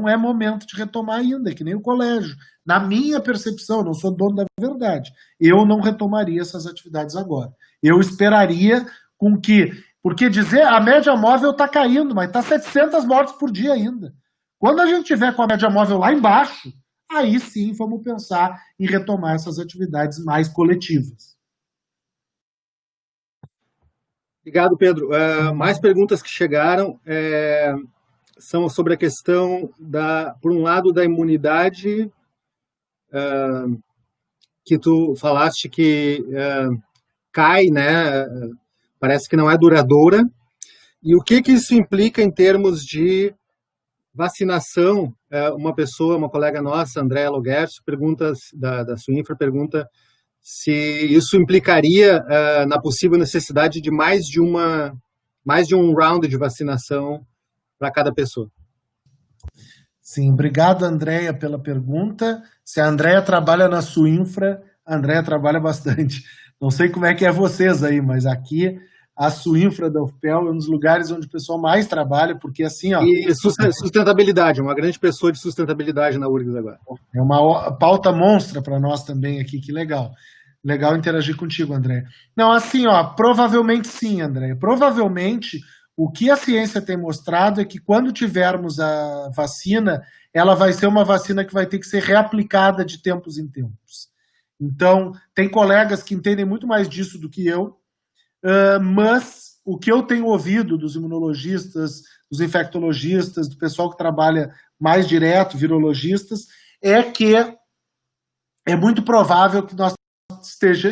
é momento de retomar ainda, que nem o colégio. Na minha percepção, não sou dono da verdade, eu não retomaria essas atividades agora. Eu esperaria com que... Porque dizer a média móvel está caindo, mas está 700 mortes por dia ainda. Quando a gente tiver com a média móvel lá embaixo, aí sim vamos pensar em retomar essas atividades mais coletivas. Obrigado, Pedro. Mais perguntas que chegaram são sobre a questão, por um lado, da imunidade, que tu falaste que cai, né? Parece que não é duradoura. E o que isso implica em termos de vacinação? Uma colega nossa, Andréa Logercio, da Suinfra, pergunta se isso implicaria na possível necessidade de mais de um round de vacinação para cada pessoa. Sim, obrigado, Andréa, pela pergunta. Se a Andréa trabalha na Suinfra, a Andréa trabalha bastante. Não sei como é que é vocês aí, mas aqui a Suinfra da UFPEL é um dos lugares onde o pessoal mais trabalha, porque assim... E sustentabilidade, uma grande pessoa de sustentabilidade na URGS agora. É uma pauta monstra para nós também aqui, que legal. Legal interagir contigo, André. Não, assim, ó, provavelmente sim, André. Provavelmente o que a ciência tem mostrado é que quando tivermos a vacina, ela vai ser uma vacina que vai ter que ser reaplicada de tempos em tempos. Então, tem colegas que entendem muito mais disso do que eu, mas o que eu tenho ouvido dos imunologistas, dos infectologistas, do pessoal que trabalha mais direto, virologistas, é que é muito provável que nós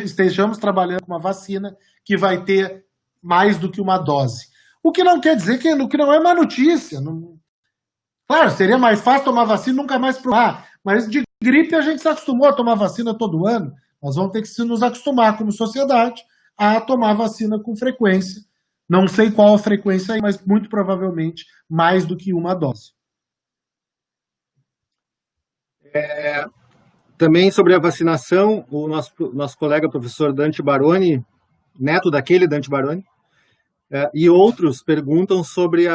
estejamos trabalhando com uma vacina que vai ter mais do que uma dose. O que não quer dizer que não é má notícia. Não... Claro, seria mais fácil tomar vacina e nunca mais provar, mas de gripe a gente se acostumou a tomar vacina todo ano. Nós vamos ter que nos acostumar como sociedade a tomar vacina com frequência. Não sei qual a frequência aí, mas muito provavelmente mais do que uma dose. Também sobre a vacinação, o nosso colega professor Dante Baroni, neto daquele Dante Baroni, e outros perguntam sobre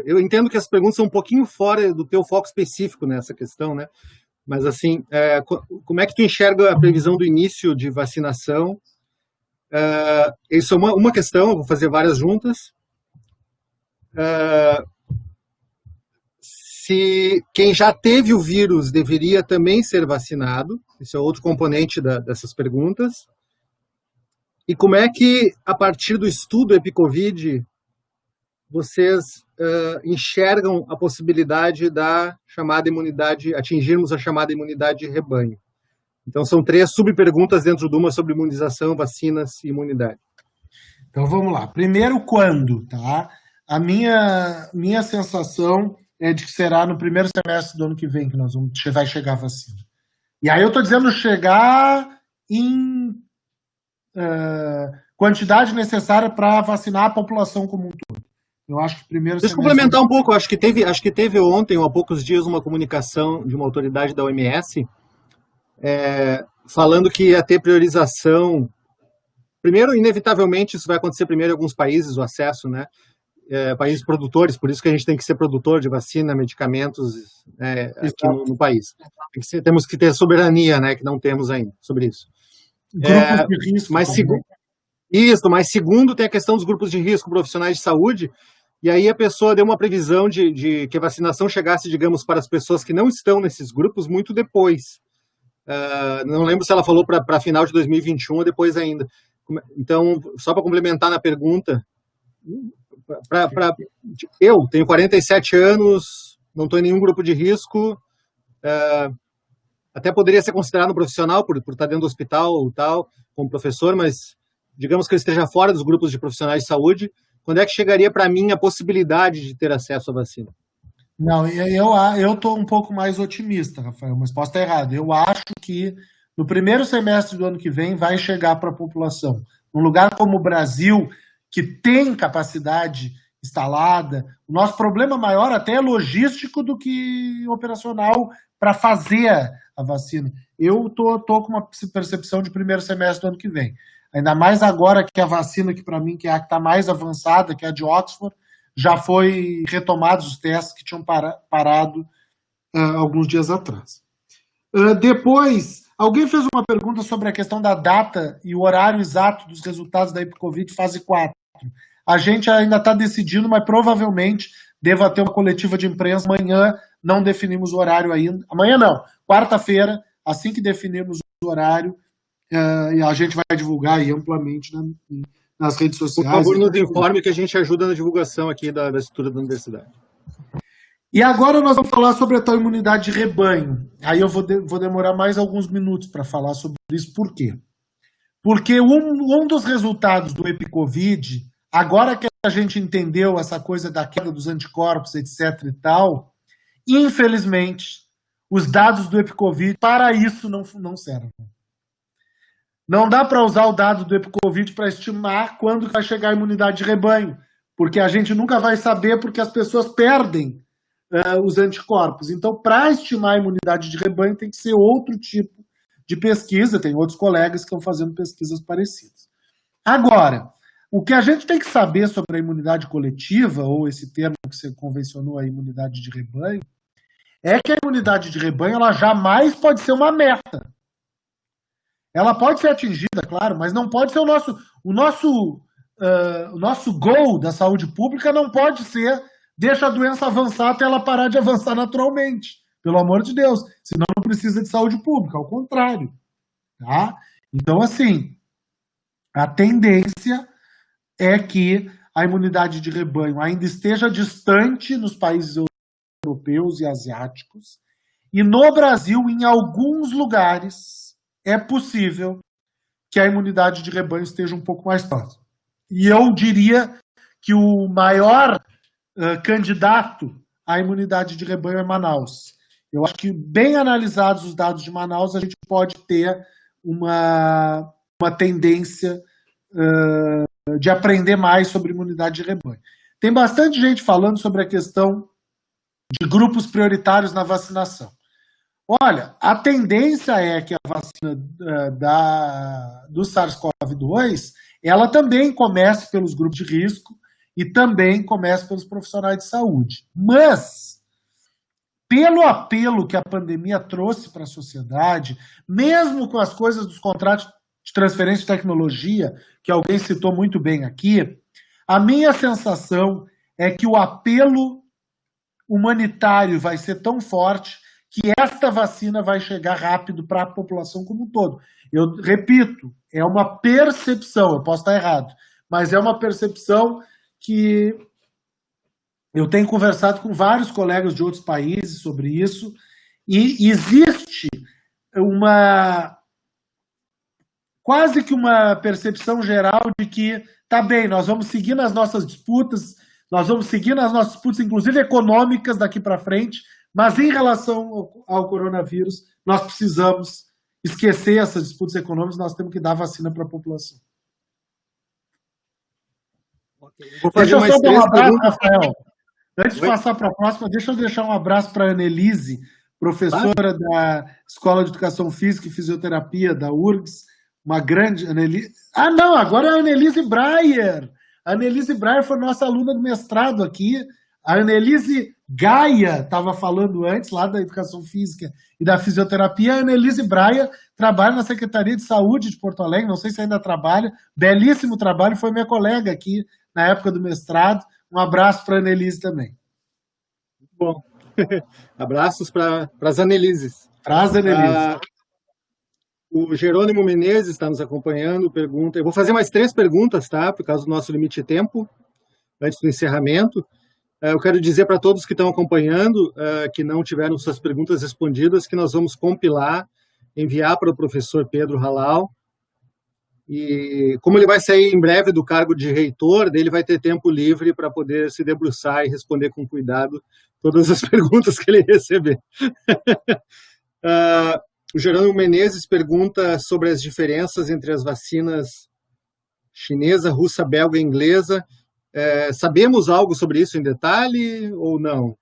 eu entendo que as perguntas são um pouquinho fora do teu foco específico nessa questão, né? Mas, assim, como é que tu enxerga a previsão do início de vacinação? Isso é uma questão, eu vou fazer várias juntas. Se quem já teve o vírus deveria também ser vacinado, esse é outro componente dessas perguntas. E como é que, a partir do estudo EpiCovid, vocês enxergam a possibilidade da chamada imunidade, atingirmos a chamada imunidade de rebanho? Então, são 3 subperguntas dentro de uma sobre imunização, vacinas e imunidade. Então, vamos lá. Primeiro, quando, tá? A minha sensação é de que será no primeiro semestre do ano que vem que vai chegar a vacina. E aí eu estou dizendo chegar em quantidade necessária para vacinar a população como um todo. Eu acho que primeiro Deixa eu complementar um pouco. Acho que teve ontem, ou há poucos dias, uma comunicação de uma autoridade da OMS falando que ia ter priorização. Primeiro, inevitavelmente, isso vai acontecer primeiro em alguns países, o acesso, né? Países produtores, por isso que a gente tem que ser produtor de vacina, medicamentos aqui no país. Temos que ter soberania, né, que não temos ainda sobre isso. Grupos de risco. Mas segundo, tem a questão dos grupos de risco, profissionais de saúde, e aí a pessoa deu uma previsão de que a vacinação chegasse, digamos, para as pessoas que não estão nesses grupos muito depois. Não lembro se ela falou para final de 2021 ou depois ainda. Então, só para complementar na pergunta, eu tenho 47 anos, não estou em nenhum grupo de risco, até poderia ser considerado um profissional por estar dentro do hospital ou tal, como professor, mas digamos que eu esteja fora dos grupos de profissionais de saúde. Quando é que chegaria para mim a possibilidade de ter acesso à vacina? Não, eu estou um pouco mais otimista, Rafael, mas posso estar errado. Eu acho que no primeiro semestre do ano que vem vai chegar para a população. Num lugar como o Brasil, que tem capacidade instalada, o nosso problema maior até é logístico do que operacional para fazer a vacina. Eu estou com uma percepção de primeiro semestre do ano que vem. Ainda mais agora que a vacina, que para mim que é a que está mais avançada, que é a de Oxford, já foi retomados os testes que tinham parado alguns dias atrás. Depois, alguém fez uma pergunta sobre a questão da data e o horário exato dos resultados da EpiCovid fase 4. A gente ainda está decidindo, mas provavelmente deva ter uma coletiva de imprensa amanhã, não definimos o horário ainda. Amanhã não, quarta-feira, assim que definirmos o horário, e a gente vai divulgar aí amplamente nas redes sociais. Por favor, nos informe que a gente ajuda na divulgação aqui da estrutura da universidade. E agora nós vamos falar sobre a tal imunidade de rebanho. Aí eu vou demorar mais alguns minutos para falar sobre isso. Por quê? Porque um dos resultados do EpiCovid, agora que a gente entendeu essa coisa da queda dos anticorpos, etc. e tal, infelizmente, os dados do EpiCovid para isso não servem. Não dá para usar o dado do EpiCovid para estimar quando vai chegar a imunidade de rebanho, porque a gente nunca vai saber porque as pessoas perdem os anticorpos. Então, para estimar a imunidade de rebanho, tem que ser outro tipo de pesquisa. Tem outros colegas que estão fazendo pesquisas parecidas. Agora, o que a gente tem que saber sobre a imunidade coletiva, ou esse termo que você convencionou, a imunidade de rebanho, é que a imunidade de rebanho ela jamais pode ser uma meta. Ela pode ser atingida, claro, mas não pode ser o nosso goal da saúde pública não pode ser deixa a doença avançar até ela parar de avançar naturalmente. Pelo amor de Deus. Senão não precisa de saúde pública, ao contrário. Tá? Então, assim, a tendência é que a imunidade de rebanho ainda esteja distante nos países europeus e asiáticos. E no Brasil, em alguns lugares, é possível que a imunidade de rebanho esteja um pouco mais próxima. E eu diria que o maior candidato à imunidade de rebanho é Manaus. Eu acho que, bem analisados os dados de Manaus, a gente pode ter uma tendência de aprender mais sobre imunidade de rebanho. Tem bastante gente falando sobre a questão de grupos prioritários na vacinação. Olha, a tendência é que a vacina do SARS-CoV-2, ela também comece pelos grupos de risco e também comece pelos profissionais de saúde. Mas, pelo apelo que a pandemia trouxe para a sociedade, mesmo com as coisas dos contratos de transferência de tecnologia, que alguém citou muito bem aqui, a minha sensação é que o apelo humanitário vai ser tão forte que esta vacina vai chegar rápido para a população como um todo. Eu repito, é uma percepção, eu posso estar errado, mas é uma percepção que eu tenho conversado com vários colegas de outros países sobre isso, e existe quase que uma percepção geral de que, tá bem, nós vamos seguir nas nossas disputas, inclusive econômicas daqui para frente, mas em relação ao coronavírus, nós precisamos esquecer essas disputas econômicas, nós temos que dar vacina para a população. Vou fazer mais só dar um abraço, perguntas. Rafael. Antes de passar para a próxima, deixa eu deixar um abraço para a Annelise, professora da Escola de Educação Física e Fisioterapia da URGS, uma grande Annelise. Ah, não, agora é a Annelise Breyer. A Annelise Breyer foi nossa aluna do mestrado aqui. A Annelise Gaia estava falando antes, lá da Educação Física e da Fisioterapia. A Annelise Breyer trabalha na Secretaria de Saúde de Porto Alegre, não sei se ainda trabalha. Belíssimo trabalho, foi minha colega aqui na época do mestrado. Um abraço para a Annelise também. Muito bom. Abraços para as Annelises. Para as Annelises. O Jerônimo Menezes está nos acompanhando, pergunta. Eu vou fazer mais 3 perguntas, tá? Por causa do nosso limite de tempo, antes do encerramento. Eu quero dizer para todos que estão acompanhando, que não tiveram suas perguntas respondidas, que nós vamos compilar, enviar para o professor Pedro Halal. E como ele vai sair em breve do cargo de reitor, ele vai ter tempo livre para poder se debruçar e responder com cuidado todas as perguntas que ele receber. O Jerônimo Menezes pergunta sobre as diferenças entre as vacinas chinesa, russa, belga e inglesa. Sabemos algo sobre isso em detalhe ou não?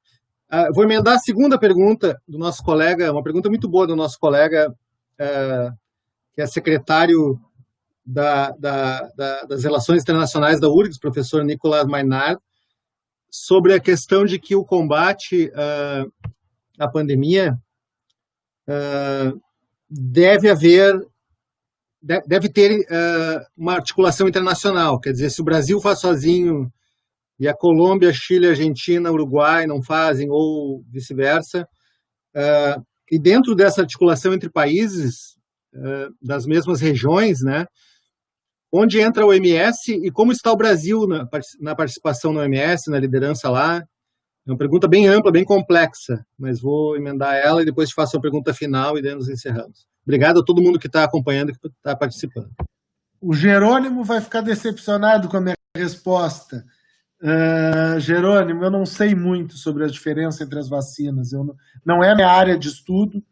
Vou emendar a segunda pergunta do nosso colega, uma pergunta muito boa do nosso colega, que é secretário das Relações Internacionais da URGS, professor Nicolas Maynard, sobre a questão de que o combate à pandemia deve ter uma articulação internacional. Quer dizer, se o Brasil faz sozinho e a Colômbia, Chile, Argentina, Uruguai não fazem, ou vice-versa, e dentro dessa articulação entre países das mesmas regiões, né, onde entra a OMS e como está o Brasil na participação na OMS, na liderança lá? É uma pergunta bem ampla, bem complexa, mas vou emendar ela e depois te faço a pergunta final e daí nos encerramos. Obrigado a todo mundo que está acompanhando e que está participando. O Jerônimo vai ficar decepcionado com a minha resposta. Jerônimo, eu não sei muito sobre a diferença entre as vacinas. Não é a minha área de estudo.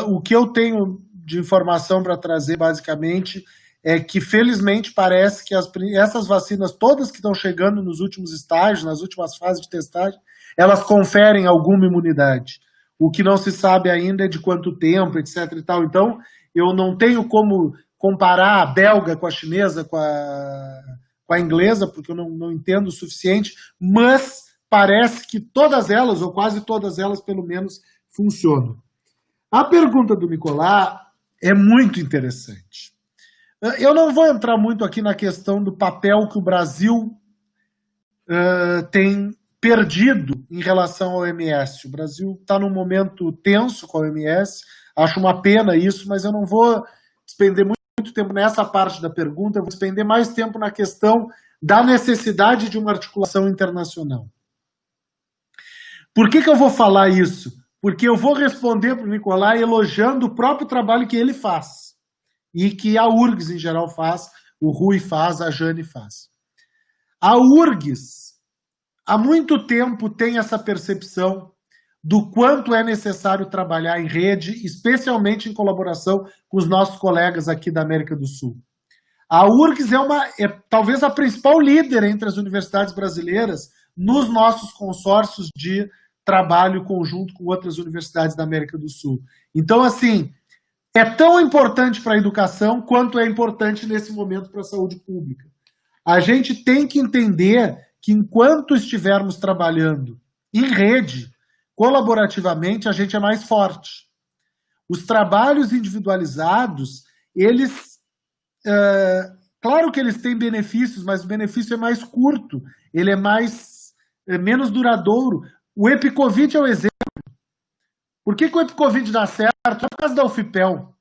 O que eu tenho de informação para trazer, basicamente, é que, felizmente, parece que essas vacinas, todas que estão chegando nos últimos estágios, nas últimas fases de testagem, elas conferem alguma imunidade. O que não se sabe ainda é de quanto tempo, etc. e tal. Então, eu não tenho como comparar a belga com a chinesa, com a inglesa, porque eu não entendo o suficiente, mas parece que todas elas, ou quase todas elas, pelo menos, funcionam. A pergunta do Nicolás é muito interessante. Eu não vou entrar muito aqui na questão do papel que o Brasil tem perdido em relação ao OMS. O Brasil está num momento tenso com a OMS, acho uma pena isso, mas eu não vou despender muito tempo nessa parte da pergunta, eu vou despender mais tempo na questão da necessidade de uma articulação internacional. Por que eu vou falar isso? Porque eu vou responder para o Nicolai elogiando o próprio trabalho que ele faz e que a URGS em geral faz, o Rui faz, a Jane faz. A URGS, há muito tempo, tem essa percepção do quanto é necessário trabalhar em rede, especialmente em colaboração com os nossos colegas aqui da América do Sul. A URGS é talvez a principal líder entre as universidades brasileiras nos nossos consórcios de trabalho conjunto com outras universidades da América do Sul. Então, assim, é tão importante para a educação quanto é importante nesse momento para a saúde pública. A gente tem que entender que enquanto estivermos trabalhando em rede, colaborativamente, a gente é mais forte. Os trabalhos individualizados, eles, claro que eles têm benefícios, mas o benefício é mais curto, ele é menos duradouro. O EpiCovid é o exemplo. Por que o EpiCovid dá certo? Não é por causa da UFPEL.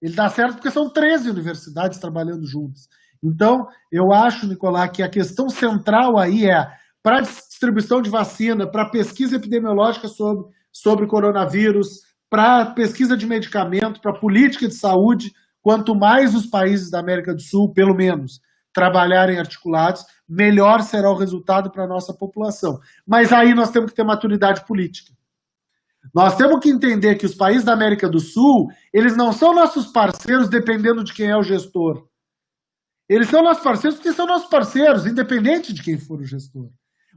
Ele dá certo porque são 13 universidades trabalhando juntas. Então, eu acho, Nicolás, que a questão central aí é para a distribuição de vacina, para a pesquisa epidemiológica sobre coronavírus, para a pesquisa de medicamento, para a política de saúde, quanto mais os países da América do Sul, pelo menos, trabalharem articulados, melhor será o resultado para a nossa população. Mas aí nós temos que ter maturidade política. Nós temos que entender que os países da América do Sul, eles não são nossos parceiros dependendo de quem é o gestor. Eles são nossos parceiros porque são nossos parceiros, independente de quem for o gestor.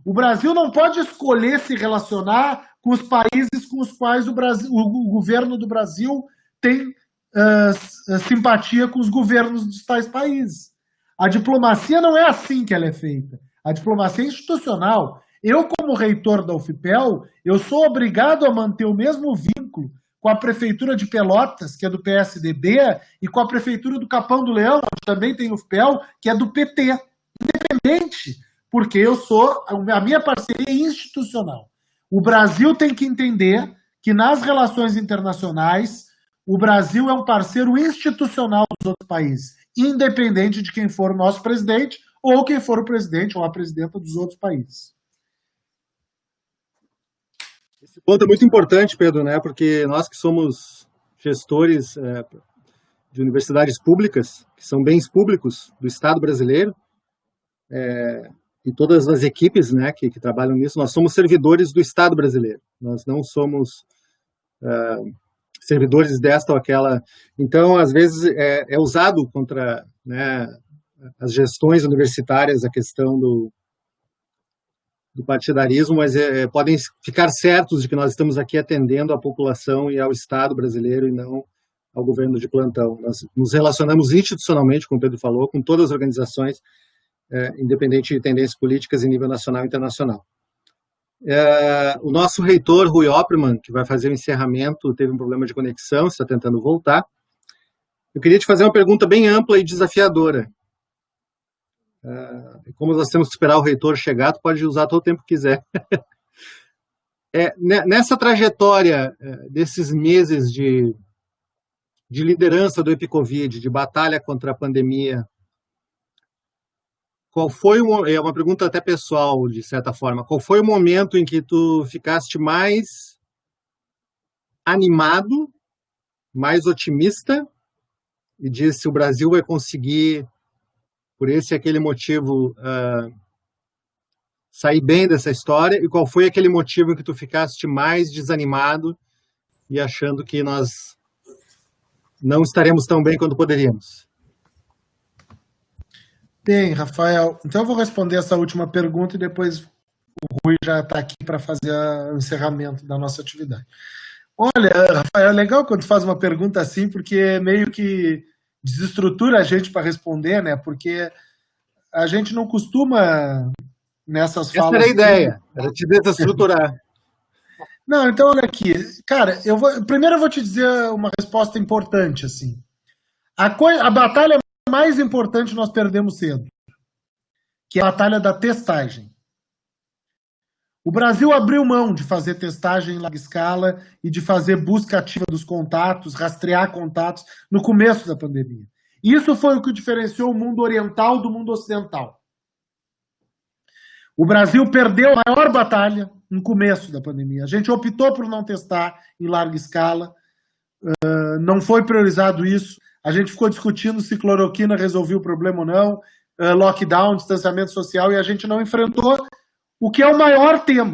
O Brasil não pode escolher se relacionar com os países com os quais o governo do Brasil tem simpatia com os governos dos tais países. A diplomacia não é assim que ela é feita. A diplomacia é institucional. Eu, como reitor da UFPEL, eu sou obrigado a manter o mesmo vínculo com a Prefeitura de Pelotas, que é do PSDB, e com a Prefeitura do Capão do Leão, onde também tem UFPEL, que é do PT. Independente, porque a minha parceria é institucional. O Brasil tem que entender que nas relações internacionais, o Brasil é um parceiro institucional dos outros países, independente de quem for o nosso presidente, ou quem for o presidente ou a presidenta dos outros países. Esse ponto é muito importante, Pedro, né? Porque nós que somos gestores de universidades públicas, que são bens públicos do Estado brasileiro, e todas as equipes, né, que trabalham nisso, nós somos servidores do Estado brasileiro. Nós não somos servidores desta ou aquela. Então, às vezes, é usado contra, né, as gestões universitárias a questão do partidarismo, mas podem ficar certos de que nós estamos aqui atendendo à população e ao Estado brasileiro e não ao governo de plantão. Nós nos relacionamos institucionalmente, como o Pedro falou, com todas as organizações, independente de tendências políticas em nível nacional e internacional. O nosso reitor, Rui Oppermann, que vai fazer o encerramento, teve um problema de conexão, está tentando voltar. Eu queria te fazer uma pergunta bem ampla e desafiadora. Como nós temos que esperar o reitor chegar, tu pode usar todo o tempo que quiser. Nessa trajetória desses meses de liderança do EpiCovid, de batalha contra a pandemia, qual foi é uma pergunta até pessoal, de certa forma, qual foi o momento em que tu ficaste mais animado, mais otimista e disse o Brasil vai conseguir, por esse e aquele motivo, sair bem dessa história, e qual foi aquele motivo em que tu ficaste mais desanimado e achando que nós não estaremos tão bem quanto poderíamos? Bem, Rafael, então eu vou responder essa última pergunta e depois o Rui já está aqui para fazer o encerramento da nossa atividade. Olha, Rafael, é legal quando faz uma pergunta assim, porque meio que desestrutura a gente para responder, né? Porque a gente não costuma nessas falas... Essa era a ideia, era te desestruturar. Não, então olha aqui, cara, primeiro eu vou te dizer uma resposta importante, assim. A batalha mais importante nós perdemos cedo, que é a batalha da testagem. O Brasil abriu mão de fazer testagem em larga escala e de fazer busca ativa dos contatos, rastrear contatos no começo da pandemia. Isso foi o que diferenciou o mundo oriental do mundo ocidental. O Brasil perdeu a maior batalha no começo da pandemia. A gente optou por não testar em larga escala, não foi priorizado isso. A gente ficou discutindo se cloroquina resolvia o problema ou não, lockdown, distanciamento social, e a gente não enfrentou o que é o maior tema,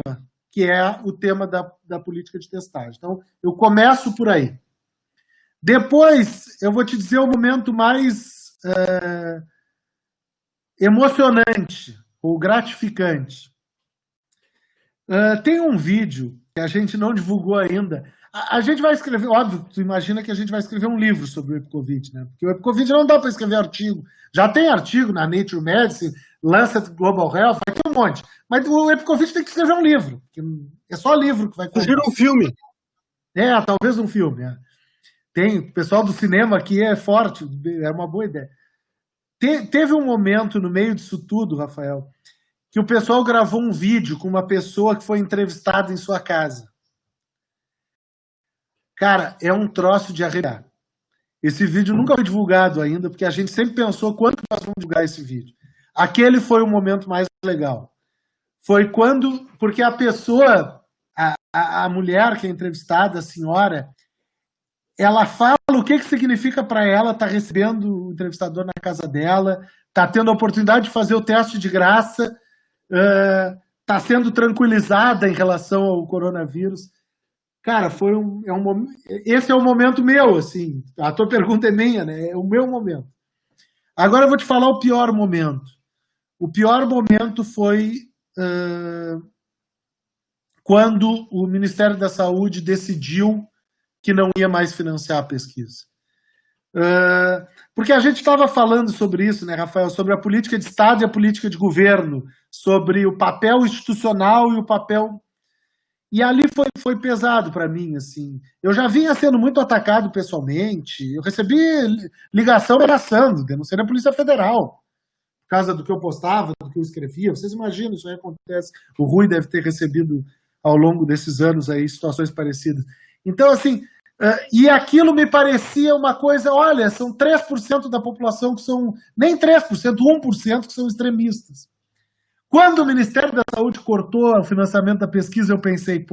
que é o tema da política de testagem. Então, eu começo por aí. Depois, eu vou te dizer o momento mais emocionante ou gratificante. Tem um vídeo que a gente não divulgou ainda. A gente vai escrever, óbvio, tu imagina que a gente vai escrever um livro sobre o EpiCovid, né? Porque o EpiCovid não dá para escrever artigo. Já tem artigo na Nature Medicine, Lancet Global Health, vai ter um monte. Mas o EpiCovid tem que escrever um livro. É só livro que vai contar. Sugiro um filme. Talvez um filme. Tem, o pessoal do cinema aqui é forte, é uma boa ideia. Teve um momento no meio disso tudo, Rafael, que o pessoal gravou um vídeo com uma pessoa que foi entrevistada em sua casa. Cara, é um troço de arrepiar. Esse vídeo nunca foi divulgado ainda, porque a gente sempre pensou quando nós vamos divulgar esse vídeo. Aquele foi o momento mais legal. Foi quando, porque a pessoa, a mulher que é entrevistada, a senhora, ela fala o que significa para ela estar recebendo o entrevistador na casa dela, está tendo a oportunidade de fazer o teste de graça, está sendo tranquilizada em relação ao coronavírus. Cara, esse é o momento meu, assim. A tua pergunta é minha, né? É o meu momento. Agora eu vou te falar o pior momento. O pior momento foi quando o Ministério da Saúde decidiu que não ia mais financiar a pesquisa. Porque a gente estava falando sobre isso, né, Rafael? Sobre a política de Estado e a política de governo, sobre o papel institucional e o papel... E ali foi pesado para mim, assim. Eu já vinha sendo muito atacado pessoalmente, eu recebi ligação ameaçando, denunciando a Polícia Federal, por causa do que eu postava, do que eu escrevia. Vocês imaginam, isso aí acontece. O Rui deve ter recebido, ao longo desses anos, aí, situações parecidas. Então, assim, e aquilo me parecia uma coisa, olha, são 3% da população que são, nem 3%, 1% que são extremistas. Quando o Ministério da Saúde cortou o financiamento da pesquisa, eu pensei,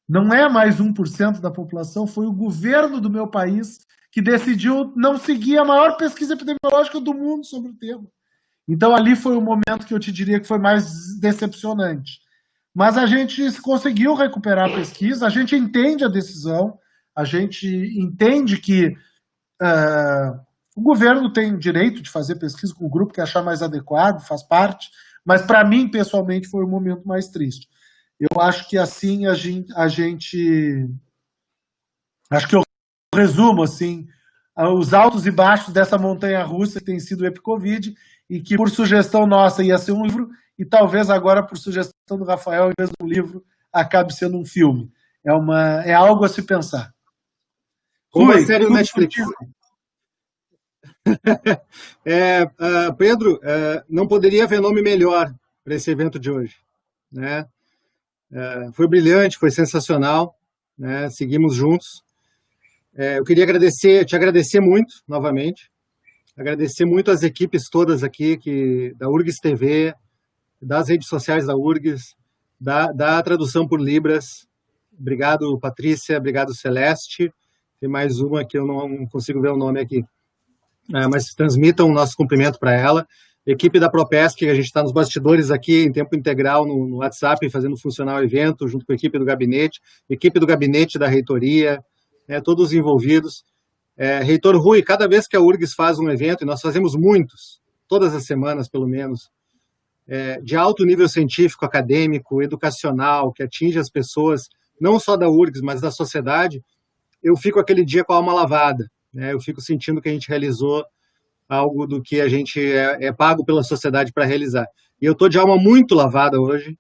não é mais 1% da população, foi o governo do meu país que decidiu não seguir a maior pesquisa epidemiológica do mundo sobre o tema. Então, ali foi o momento que eu te diria que foi mais decepcionante. Mas a gente conseguiu recuperar a pesquisa, a gente entende a decisão, a gente entende que o governo tem o direito de fazer pesquisa com o grupo que achar mais adequado, faz parte, mas para mim, pessoalmente, foi o momento mais triste. Eu acho que assim a gente acho que eu resumo assim, os altos e baixos dessa montanha-russa que tem sido o EpiCovid, e que por sugestão nossa ia ser um livro, e talvez agora por sugestão do Rafael, em vez de um livro, acabe sendo um filme. É algo a se pensar. Uma série no Netflix. Pedro, não poderia haver nome melhor para esse evento de hoje, né? Foi brilhante, foi sensacional, né? Seguimos juntos. Eu queria te agradecer muito, novamente, agradecer muito às equipes todas aqui, da URGS TV, das redes sociais da URGS, da tradução por Libras. Obrigado, Patrícia, obrigado, Celeste. Tem mais uma que eu não consigo ver o nome aqui. Mas transmitam o nosso cumprimento para ela. Equipe da Propesc, que a gente está nos bastidores aqui, em tempo integral, no WhatsApp, fazendo funcionar o evento, junto com a equipe do gabinete, equipe do gabinete da reitoria, todos envolvidos. Reitor Rui, cada vez que a URGS faz um evento, e nós fazemos muitos, todas as semanas, pelo menos, de alto nível científico, acadêmico, educacional, que atinge as pessoas, não só da URGS, mas da sociedade, eu fico aquele dia com a alma lavada. Eu fico sentindo que a gente realizou algo do que a gente é pago pela sociedade para realizar. E eu estou de alma muito lavada hoje,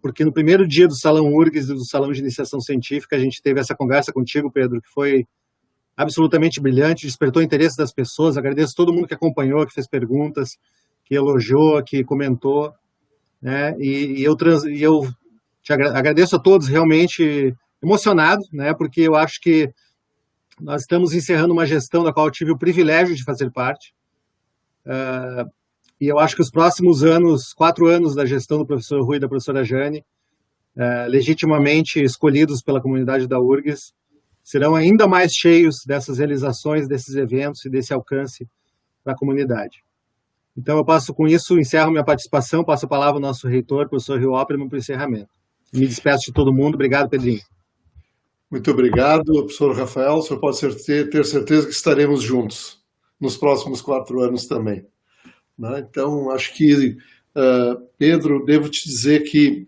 porque no primeiro dia do Salão URGS e do Salão de Iniciação Científica, a gente teve essa conversa contigo, Pedro, que foi absolutamente brilhante, despertou o interesse das pessoas. Agradeço todo mundo que acompanhou, que fez perguntas, que elogiou, que comentou, né? E eu agradeço a todos, realmente emocionado, né? Porque eu acho que nós estamos encerrando uma gestão da qual eu tive o privilégio de fazer parte. E eu acho que os próximos anos, 4 anos da gestão do professor Rui e da professora Jane, legitimamente escolhidos pela comunidade da URGS, serão ainda mais cheios dessas realizações, desses eventos e desse alcance para a comunidade. Então, eu passo com isso, encerro minha participação, passo a palavra ao nosso reitor, professor Rio Opperman, para o encerramento. Me despeço de todo mundo. Obrigado, Pedrinho. Muito obrigado, professor Rafael. O senhor pode ter certeza que estaremos juntos nos próximos 4 anos também. Então, acho que, Pedro, devo te dizer que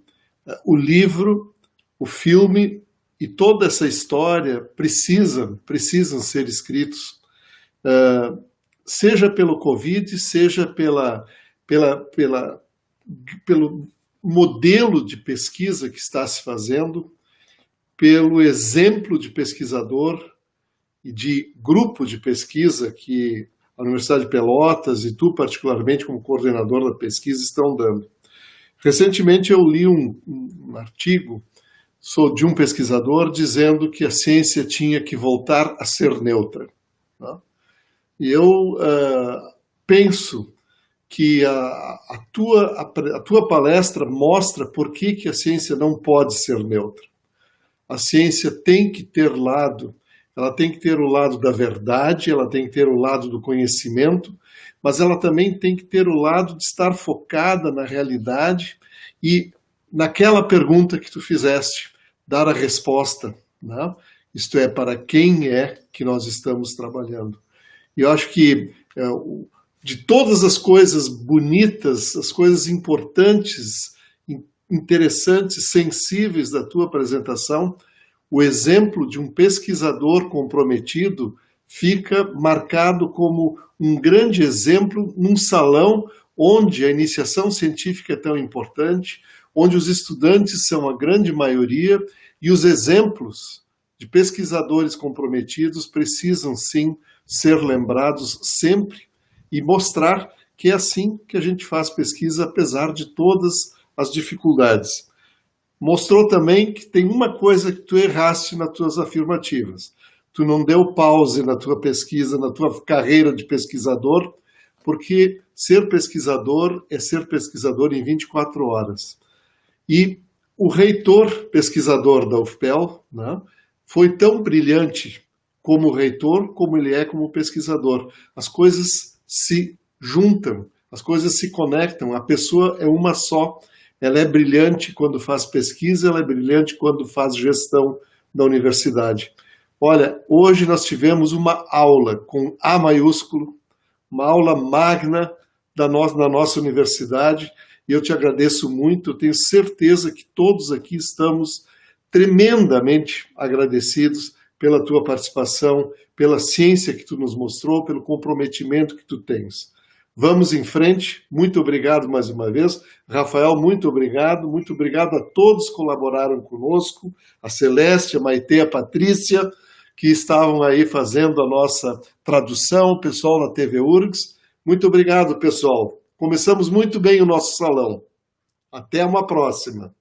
o livro, o filme e toda essa história precisam ser escritos, seja pelo Covid, seja pelo modelo de pesquisa que está se fazendo, pelo exemplo de pesquisador e de grupo de pesquisa que a Universidade de Pelotas e tu, particularmente, como coordenador da pesquisa, estão dando. Recentemente eu li um artigo de um pesquisador dizendo que a ciência tinha que voltar a ser neutra. E eu penso que a tua palestra mostra por que a ciência não pode ser neutra. A ciência tem que ter lado, ela tem que ter o lado da verdade, ela tem que ter o lado do conhecimento, mas ela também tem que ter o lado de estar focada na realidade e naquela pergunta que tu fizeste, dar a resposta, né? Isto é, para quem é que nós estamos trabalhando. E eu acho que de todas as coisas bonitas, as coisas importantes, interessantes, sensíveis da tua apresentação, o exemplo de um pesquisador comprometido fica marcado como um grande exemplo num salão onde a iniciação científica é tão importante, onde os estudantes são a grande maioria e os exemplos de pesquisadores comprometidos precisam, sim, ser lembrados sempre e mostrar que é assim que a gente faz pesquisa, apesar de todas as dificuldades. Mostrou também que tem uma coisa que tu erraste nas tuas afirmativas. Tu não deu pause na tua pesquisa, na tua carreira de pesquisador, porque ser pesquisador é ser pesquisador em 24 horas. E o reitor pesquisador da UFPEL, né, foi tão brilhante como reitor, como ele é como pesquisador. As coisas se juntam, as coisas se conectam, a pessoa é uma só. Ela é brilhante quando faz pesquisa, ela é brilhante quando faz gestão da universidade. Olha, hoje nós tivemos uma aula com A maiúsculo, uma aula magna na nossa universidade, e eu te agradeço muito, eu tenho certeza que todos aqui estamos tremendamente agradecidos pela tua participação, pela ciência que tu nos mostrou, pelo comprometimento que tu tens. Vamos em frente, muito obrigado mais uma vez. Rafael, muito obrigado a todos que colaboraram conosco, a Celeste, a Maitê, a Patrícia, que estavam aí fazendo a nossa tradução, o pessoal na TV URGS. Muito obrigado, pessoal. Começamos muito bem o nosso salão. Até uma próxima.